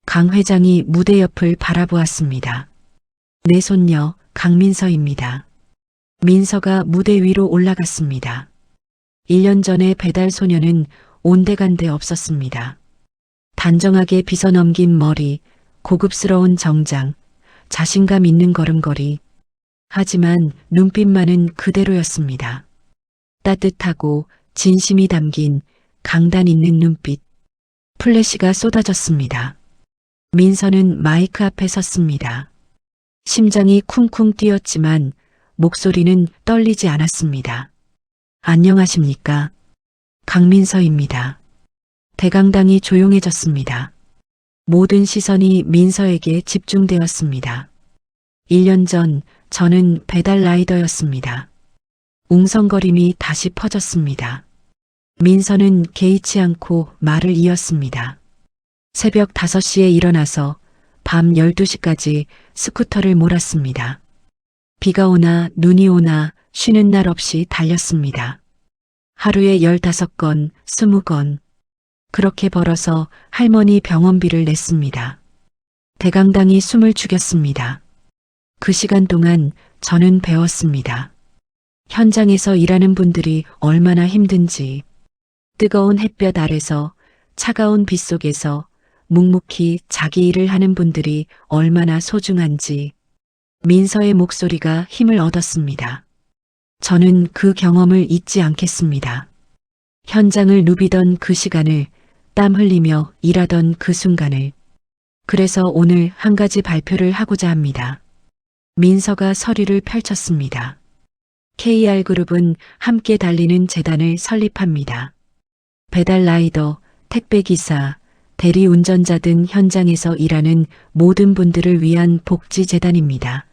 강 회장이 무대 옆을 바라보았습니다. 내 손녀 강민서입니다. 민서가 무대 위로 올라갔습니다. 1년 전에 배달 소녀는 온데간데 없었습니다. 단정하게 빗어넘긴 머리, 고급스러운 정장, 자신감 있는 걸음걸이. 하지만 눈빛만은 그대로였습니다. 따뜻하고 진심이 담긴 강단 있는 눈빛. 플래시가 쏟아졌습니다. 민서는 마이크 앞에 섰습니다. 심장이 쿵쿵 뛰었지만 목소리는 떨리지 않았습니다. 안녕하십니까? 강민서입니다. 대강당이 조용해졌습니다. 모든 시선이 민서에게 집중되었습니다. 1년 전 저는 배달 라이더였습니다. 웅성거림이 다시 퍼졌습니다. 민서는 개의치 않고 말을 이었습니다. 새벽 5시에 일어나서 밤 12시까지 스쿠터를 몰았습니다. 비가 오나 눈이 오나 쉬는 날 없이 달렸습니다. 하루에 15건, 20건. 그렇게 벌어서 할머니 병원비를 냈습니다. 대강당이 숨을 죽였습니다. 그 시간 동안 저는 배웠습니다. 현장에서 일하는 분들이 얼마나 힘든지, 뜨거운 햇볕 아래서 차가운 빛 속에서 묵묵히 자기 일을 하는 분들이 얼마나 소중한지 민서의 목소리가 힘을 얻었습니다. 저는 그 경험을 잊지 않겠습니다. 현장을 누비던 그 시간을, 땀 흘리며 일하던 그 순간을. 그래서 오늘 한 가지 발표를 하고자 합니다. 민서가 서류를 펼쳤습니다. KR그룹은 함께 달리는 재단을 설립합니다. 배달 라이더, 택배기사, 대리운전자 등 현장에서 일하는 모든 분들을 위한 복지재단입니다.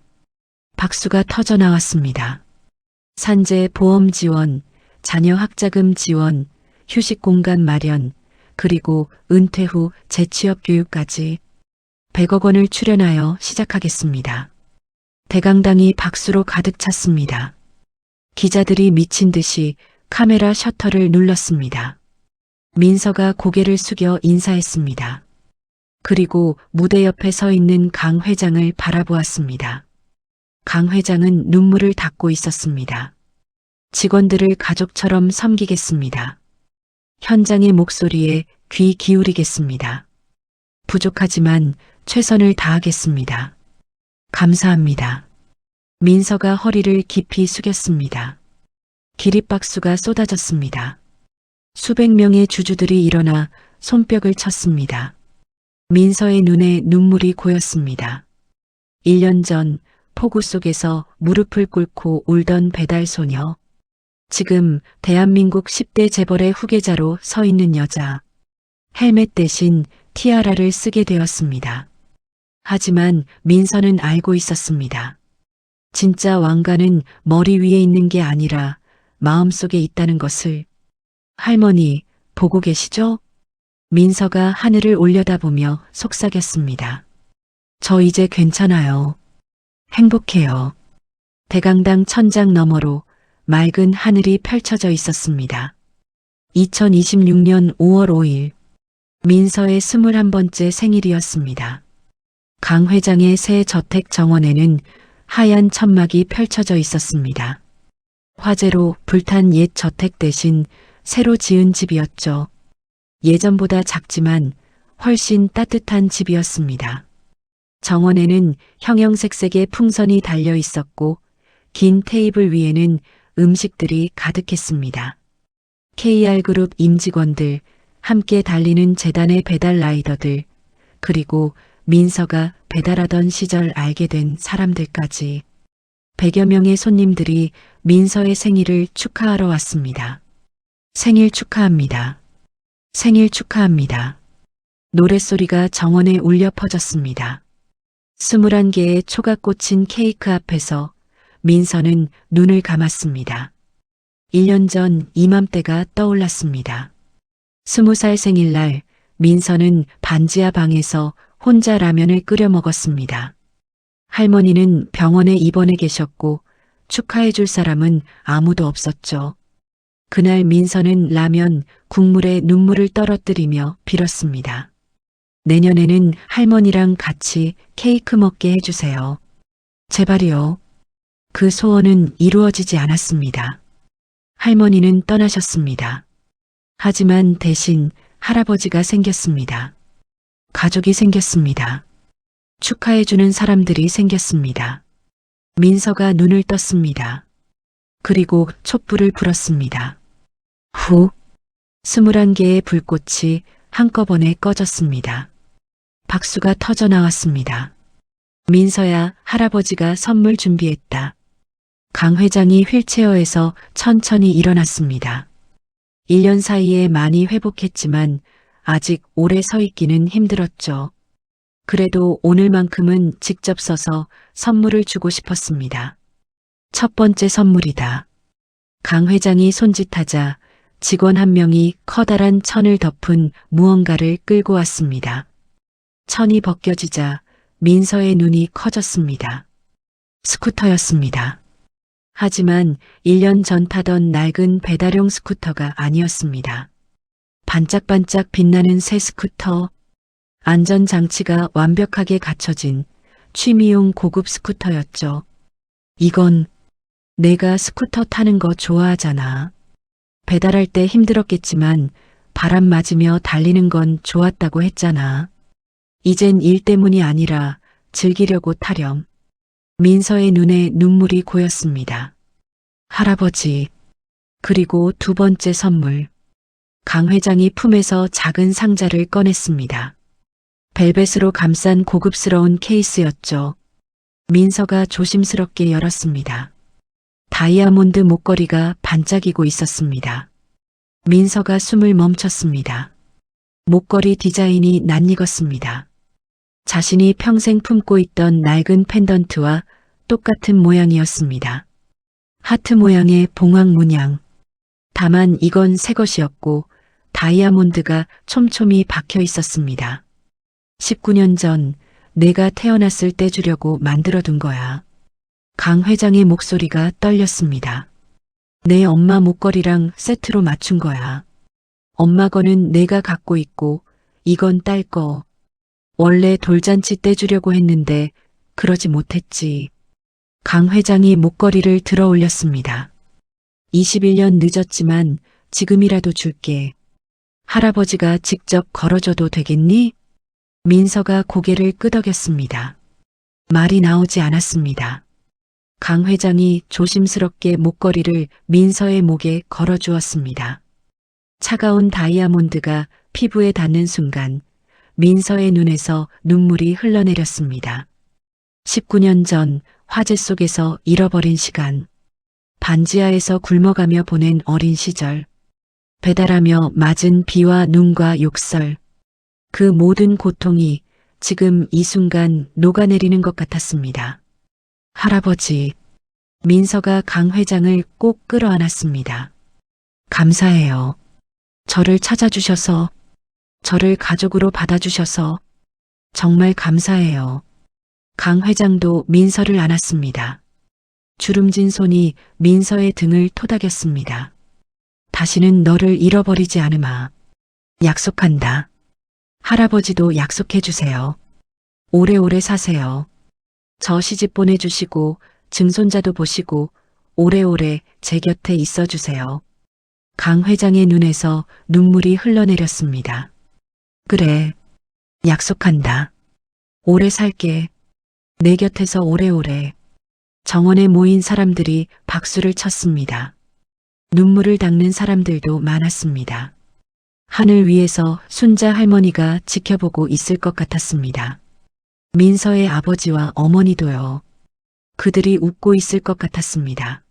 박수가 터져 나왔습니다. 산재 보험 지원, 자녀 학자금 지원, 휴식 공간 마련, 그리고 은퇴 후 재취업 교육까지 100억 원을 출연하여 시작하겠습니다. 대강당이 박수로 가득 찼습니다. 기자들이 미친 듯이 카메라 셔터를 눌렀습니다. 민서가 고개를 숙여 인사했습니다. 그리고 무대 옆에 서 있는 강 회장을 바라보았습니다. 강 회장은 눈물을 닦고 있었습니다. 직원들을 가족처럼 섬기겠습니다. 현장의 목소리에 귀 기울이겠습니다. 부족하지만 최선을 다하겠습니다. 감사합니다. 민서가 허리를 깊이 숙였습니다. 기립박수가 쏟아졌습니다. 수백 명의 주주들이 일어나 손뼉을 쳤습니다. 민서의 눈에 눈물이 고였습니다. 1년 전 폭우 속에서 무릎을 꿇고 울던 배달 소녀. 지금 대한민국 10대 재벌의 후계자로 서 있는 여자. 헬멧 대신 티아라를 쓰게 되었습니다. 하지만 민서는 알고 있었습니다. 진짜 왕관은 머리 위에 있는 게 아니라 마음속에 있다는 것을. 할머니, 보고 계시죠? 민서가 하늘을 올려다보며 속삭였습니다. 저 이제 괜찮아요. 행복해요. 대강당 천장 너머로 맑은 하늘이 펼쳐져 있었습니다. 2026년 5월 5일, 민서의 21번째 생일이었습니다. 강 회장의 새 저택 정원에는 하얀 천막이 펼쳐져 있었습니다. 화재로 불탄 옛 저택 대신 새로 지은 집이었죠. 예전보다 작지만 훨씬 따뜻한 집이었습니다. 정원에는 형형색색의 풍선이 달려 있었고 긴 테이블 위에는 음식들이 가득했습니다. KR그룹 임직원들, 함께 달리는 재단의 배달 라이더들, 그리고 민서가 배달하던 시절 알게 된 사람들까지 100여 명의 손님들이 민서의 생일을 축하하러 왔습니다. 생일 축하합니다. 생일 축하합니다. 노랫소리가 정원에 울려 퍼졌습니다. 21개의 초가 꽂힌 케이크 앞에서 민서는 눈을 감았습니다. 1년 전 이맘때가 떠올랐습니다. 20살 생일날 민서는 반지하 방에서 혼자 라면을 끓여 먹었습니다. 할머니는 병원에 입원해 계셨고 축하해 줄 사람은 아무도 없었죠. 그날 민서는 라면 국물에 눈물을 떨어뜨리며 빌었습니다. 내년에는 할머니랑 같이 케이크 먹게 해주세요. 제발이요. 그 소원은 이루어지지 않았습니다. 할머니는 떠나셨습니다. 하지만 대신 할아버지가 생겼습니다. 가족이 생겼습니다. 축하해주는 사람들이 생겼습니다. 민서가 눈을 떴습니다. 그리고 촛불을 불었습니다. 후, 21개의 불꽃이 한꺼번에 꺼졌습니다. 박수가 터져 나왔습니다. 민서야, 할아버지가 선물 준비했다. 강 회장이 휠체어에서 천천히 일어났습니다. 1년 사이에 많이 회복했지만 아직 오래 서 있기는 힘들었죠. 그래도 오늘만큼은 직접 서서 선물을 주고 싶었습니다. 첫 번째 선물이다. 강 회장이 손짓하자 직원 한 명이 커다란 천을 덮은 무언가를 끌고 왔습니다. 천이 벗겨지자 민서의 눈이 커졌습니다. 스쿠터였습니다. 하지만 1년 전 타던 낡은 배달용 스쿠터가 아니었습니다. 반짝반짝 빛나는 새 스쿠터, 안전장치가 완벽하게 갖춰진 취미용 고급 스쿠터였죠. 이건 내가 스쿠터 타는 거 좋아하잖아. 배달할 때 힘들었겠지만 바람 맞으며 달리는 건 좋았다고 했잖아. 이젠 일 때문이 아니라 즐기려고 타렴. 민서의 눈에 눈물이 고였습니다. 할아버지, 그리고 두 번째 선물. 강 회장이 품에서 작은 상자를 꺼냈습니다. 벨벳으로 감싼 고급스러운 케이스였죠. 민서가 조심스럽게 열었습니다. 다이아몬드 목걸이가 반짝이고 있었습니다. 민서가 숨을 멈췄습니다. 목걸이 디자인이 낯익었습니다. 자신이 평생 품고 있던 낡은 펜던트와 똑같은 모양이었습니다. 하트 모양의 봉황 문양. 다만 이건 새 것이었고 다이아몬드가 촘촘히 박혀 있었습니다. 19년 전 내가 태어났을 때 주려고 만들어둔 거야. 강 회장의 목소리가 떨렸습니다. 내 엄마 목걸이랑 세트로 맞춘 거야. 엄마 거는 내가 갖고 있고 이건 딸 거. 원래 돌잔치 때 주려고 했는데 그러지 못했지. 강 회장이 목걸이를 들어 올렸습니다. 21년 늦었지만 지금이라도 줄게. 할아버지가 직접 걸어줘도 되겠니? 민서가 고개를 끄덕였습니다. 말이 나오지 않았습니다. 강 회장이 조심스럽게 목걸이를 민서의 목에 걸어주었습니다. 차가운 다이아몬드가 피부에 닿는 순간 민서의 눈에서 눈물이 흘러내렸습니다. 19년 전 화재 속에서 잃어버린 시간, 반지하에서 굶어가며 보낸 어린 시절, 배달하며 맞은 비와 눈과 욕설, 그 모든 고통이 지금 이 순간 녹아내리는 것 같았습니다. 할아버지, 민서가 강 회장을 꼭 끌어안았습니다. 감사해요. 저를 찾아주셔서, 저를 가족으로 받아주셔서 정말 감사해요. 강 회장도 민서를 안았습니다. 주름진 손이 민서의 등을 토닥였습니다. 다시는 너를 잃어버리지 않으마. 약속한다. 할아버지도 약속해주세요. 오래오래 사세요. 저 시집 보내주시고 증손자도 보시고 오래오래 제 곁에 있어주세요. 강 회장의 눈에서 눈물이 흘러내렸습니다. 그래, 약속한다. 오래 살게. 내 곁에서 오래오래. 정원에 모인 사람들이 박수를 쳤습니다. 눈물을 닦는 사람들도 많았습니다. 하늘 위에서 순자 할머니가 지켜보고 있을 것 같았습니다. 민서의 아버지와 어머니도요. 그들이 웃고 있을 것 같았습니다.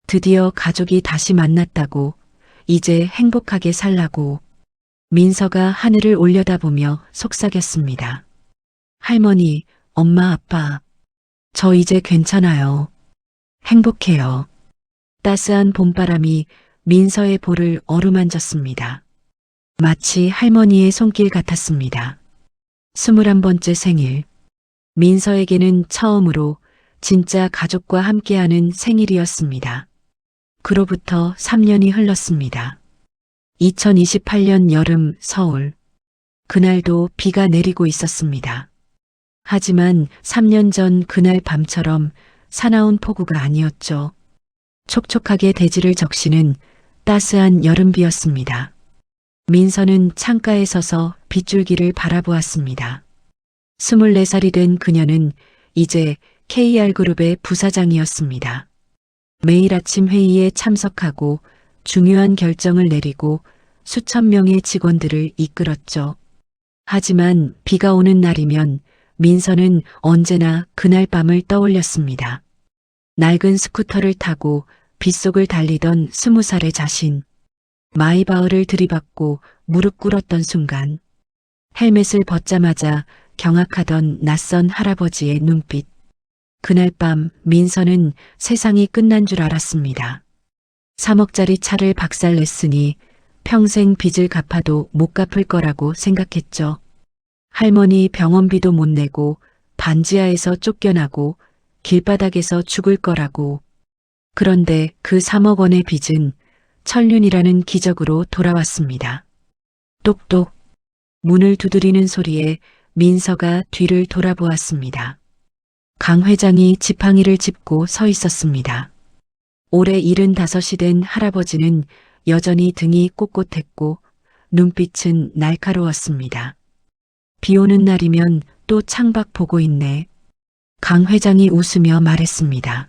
드디어 가족이 다시 만났다고, 이제 행복하게 살라고. 민서가 하늘을 올려다보며 속삭였습니다. 할머니, 엄마, 아빠. 저 이제 괜찮아요. 행복해요. 따스한 봄바람이 민서의 볼을 어루만졌습니다. 마치 할머니의 손길 같았습니다. 21번째 생일. 민서에게는 처음으로 진짜 가족과 함께하는 생일이었습니다. 그로부터 3년이 흘렀습니다. 2028년 여름 서울. 그날도 비가 내리고 있었습니다. 하지만 3년 전 그날 밤처럼 사나운 폭우가 아니었죠. 촉촉하게 대지를 적시는 따스한 여름비였습니다. 민서는 창가에 서서 빗줄기를 바라보았습니다. 24살이 된 그녀는 이제 KR그룹의 부사장이었습니다. 매일 아침 회의에 참석하고 중요한 결정을 내리고 수천 명의 직원들을 이끌었죠. 하지만 비가 오는 날이면 민서는 언제나 그날 밤을 떠올렸습니다. 낡은 스쿠터를 타고 빗속을 달리던 20살의 자신. 마이바흐를 들이받고 무릎 꿇었던 순간. 헬멧을 벗자마자 경악하던 낯선 할아버지의 눈빛. 그날 밤 민서는 세상이 끝난 줄 알았습니다. 3억짜리 차를 박살냈으니 평생 빚을 갚아도 못 갚을 거라고 생각했죠. 할머니 병원비도 못 내고 반지하에서 쫓겨나고 길바닥에서 죽을 거라고. 그런데 그 3억 원의 빚은 천륜이라는 기적으로 돌아왔습니다. 똑똑. 문을 두드리는 소리에 민서가 뒤를 돌아보았습니다. 강 회장이 지팡이를 짚고 서 있었습니다. 올해 75이 된 할아버지는 여전히 등이 꼿꼿했고 눈빛은 날카로웠습니다. 비 오는 날이면 또 창밖 보고 있네. 강 회장이 웃으며 말했습니다.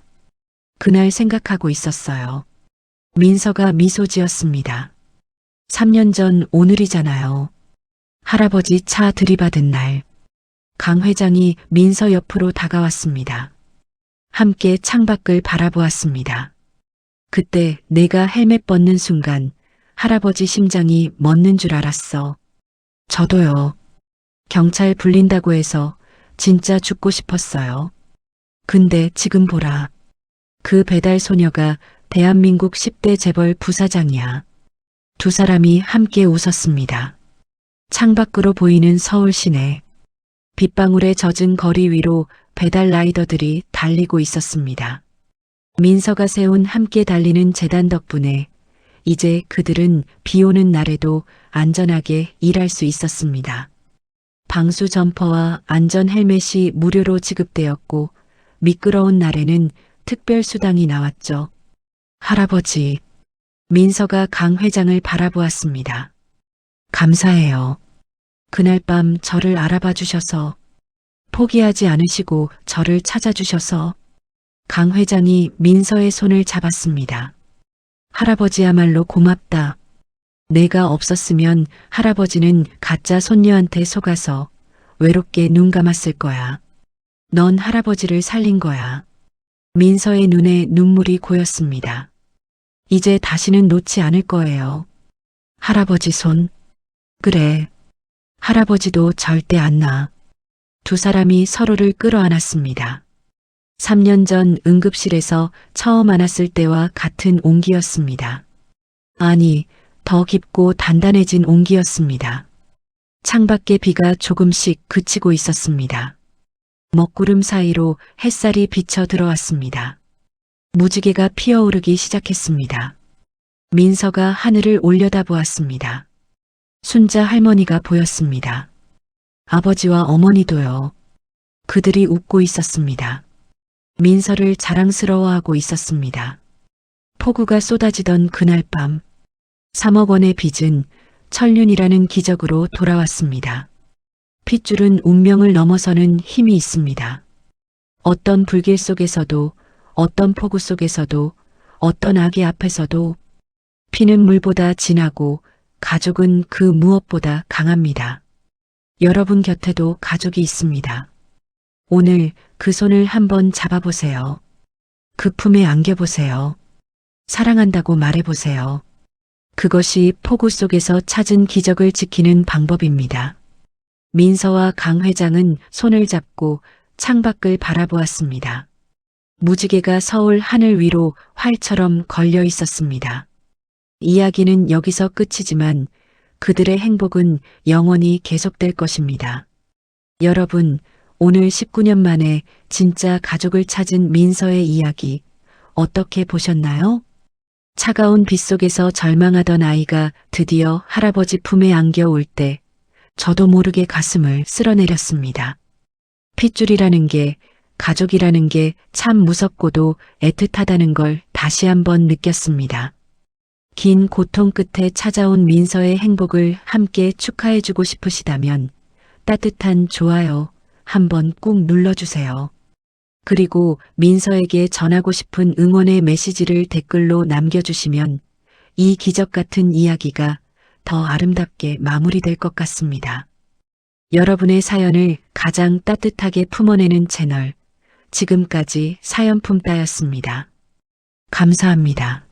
그날 생각하고 있었어요. 민서가 미소 지었습니다. 3년 전 오늘이잖아요. 할아버지 차 들이받은 날. 강 회장이 민서 옆으로 다가왔습니다. 함께 창밖을 바라보았습니다. 그때 내가 헬멧 벗는 순간 할아버지 심장이 멎는 줄 알았어. 저도요. 경찰 불린다고 해서 진짜 죽고 싶었어요. 근데 지금 보라. 그 배달 소녀가 대한민국 10대 재벌 부사장이야. 두 사람이 함께 웃었습니다. 창밖으로 보이는 서울 시내. 빗방울에 젖은 거리 위로 배달 라이더들이 달리고 있었습니다. 민서가 세운 함께 달리는 재단 덕분에 이제 그들은 비 오는 날에도 안전하게 일할 수 있었습니다. 방수 점퍼와 안전 헬멧이 무료로 지급되었고 미끄러운 날에는 특별 수당이 나왔죠. 할아버지. 민서가 강 회장을 바라보았습니다. 감사해요. 그날 밤 저를 알아봐 주셔서, 포기하지 않으시고 저를 찾아주셔서. 강 회장이 민서의 손을 잡았습니다. 할아버지야말로 고맙다. 내가 없었으면 할아버지는 가짜 손녀한테 속아서 외롭게 눈 감았을 거야. 넌 할아버지를 살린 거야. 민서의 눈에 눈물이 고였습니다. 이제 다시는 놓지 않을 거예요. 할아버지 손. 그래. 할아버지도 절대 안 놔. 두 사람이 서로를 끌어안았습니다. 3년 전 응급실에서 처음 안았을 때와 같은 온기였습니다. 아니, 더 깊고 단단해진 온기였습니다. 창밖에 비가 조금씩 그치고 있었습니다. 먹구름 사이로 햇살이 비쳐 들어왔습니다. 무지개가 피어오르기 시작했습니다. 민서가 하늘을 올려다보았습니다. 순자 할머니가 보였습니다. 아버지와 어머니도요. 그들이 웃고 있었습니다. 민서를 자랑스러워하고 있었습니다. 폭우가 쏟아지던 그날 밤, 3억 원의 빚은 천륜이라는 기적으로 돌아왔습니다. 핏줄은 운명을 넘어서는 힘이 있습니다. 어떤 불길 속에서도, 어떤 폭우 속에서도, 어떤 악의 앞에서도 피는 물보다 진하고 가족은 그 무엇보다 강합니다. 여러분 곁에도 가족이 있습니다. 오늘 그 손을 한번 잡아보세요. 그 품에 안겨보세요. 사랑한다고 말해보세요. 그것이 폭우 속에서 찾은 기적을 지키는 방법입니다. 민서와 강 회장은 손을 잡고 창밖을 바라보았습니다. 무지개가 서울 하늘 위로 활처럼 걸려 있었습니다. 이야기는 여기서 끝이지만 그들의 행복은 영원히 계속될 것입니다. 여러분, 오늘 19년 만에 진짜 가족을 찾은 민서의 이야기 어떻게 보셨나요? 차가운 빗속에서 절망하던 아이가 드디어 할아버지 품에 안겨올 때 저도 모르게 가슴을 쓸어내렸습니다. 핏줄이라는 게, 가족이라는 게 참 무섭고도 애틋하다는 걸 다시 한번 느꼈습니다. 긴 고통 끝에 찾아온 민서의 행복을 함께 축하해주고 싶으시다면 따뜻한 좋아요 한번 꾹 눌러주세요. 그리고 민서에게 전하고 싶은 응원의 메시지를 댓글로 남겨주시면 이 기적 같은 이야기가 더 아름답게 마무리될 것 같습니다. 여러분의 사연을 가장 따뜻하게 품어내는 채널, 지금까지 사연품따였습니다. 감사합니다.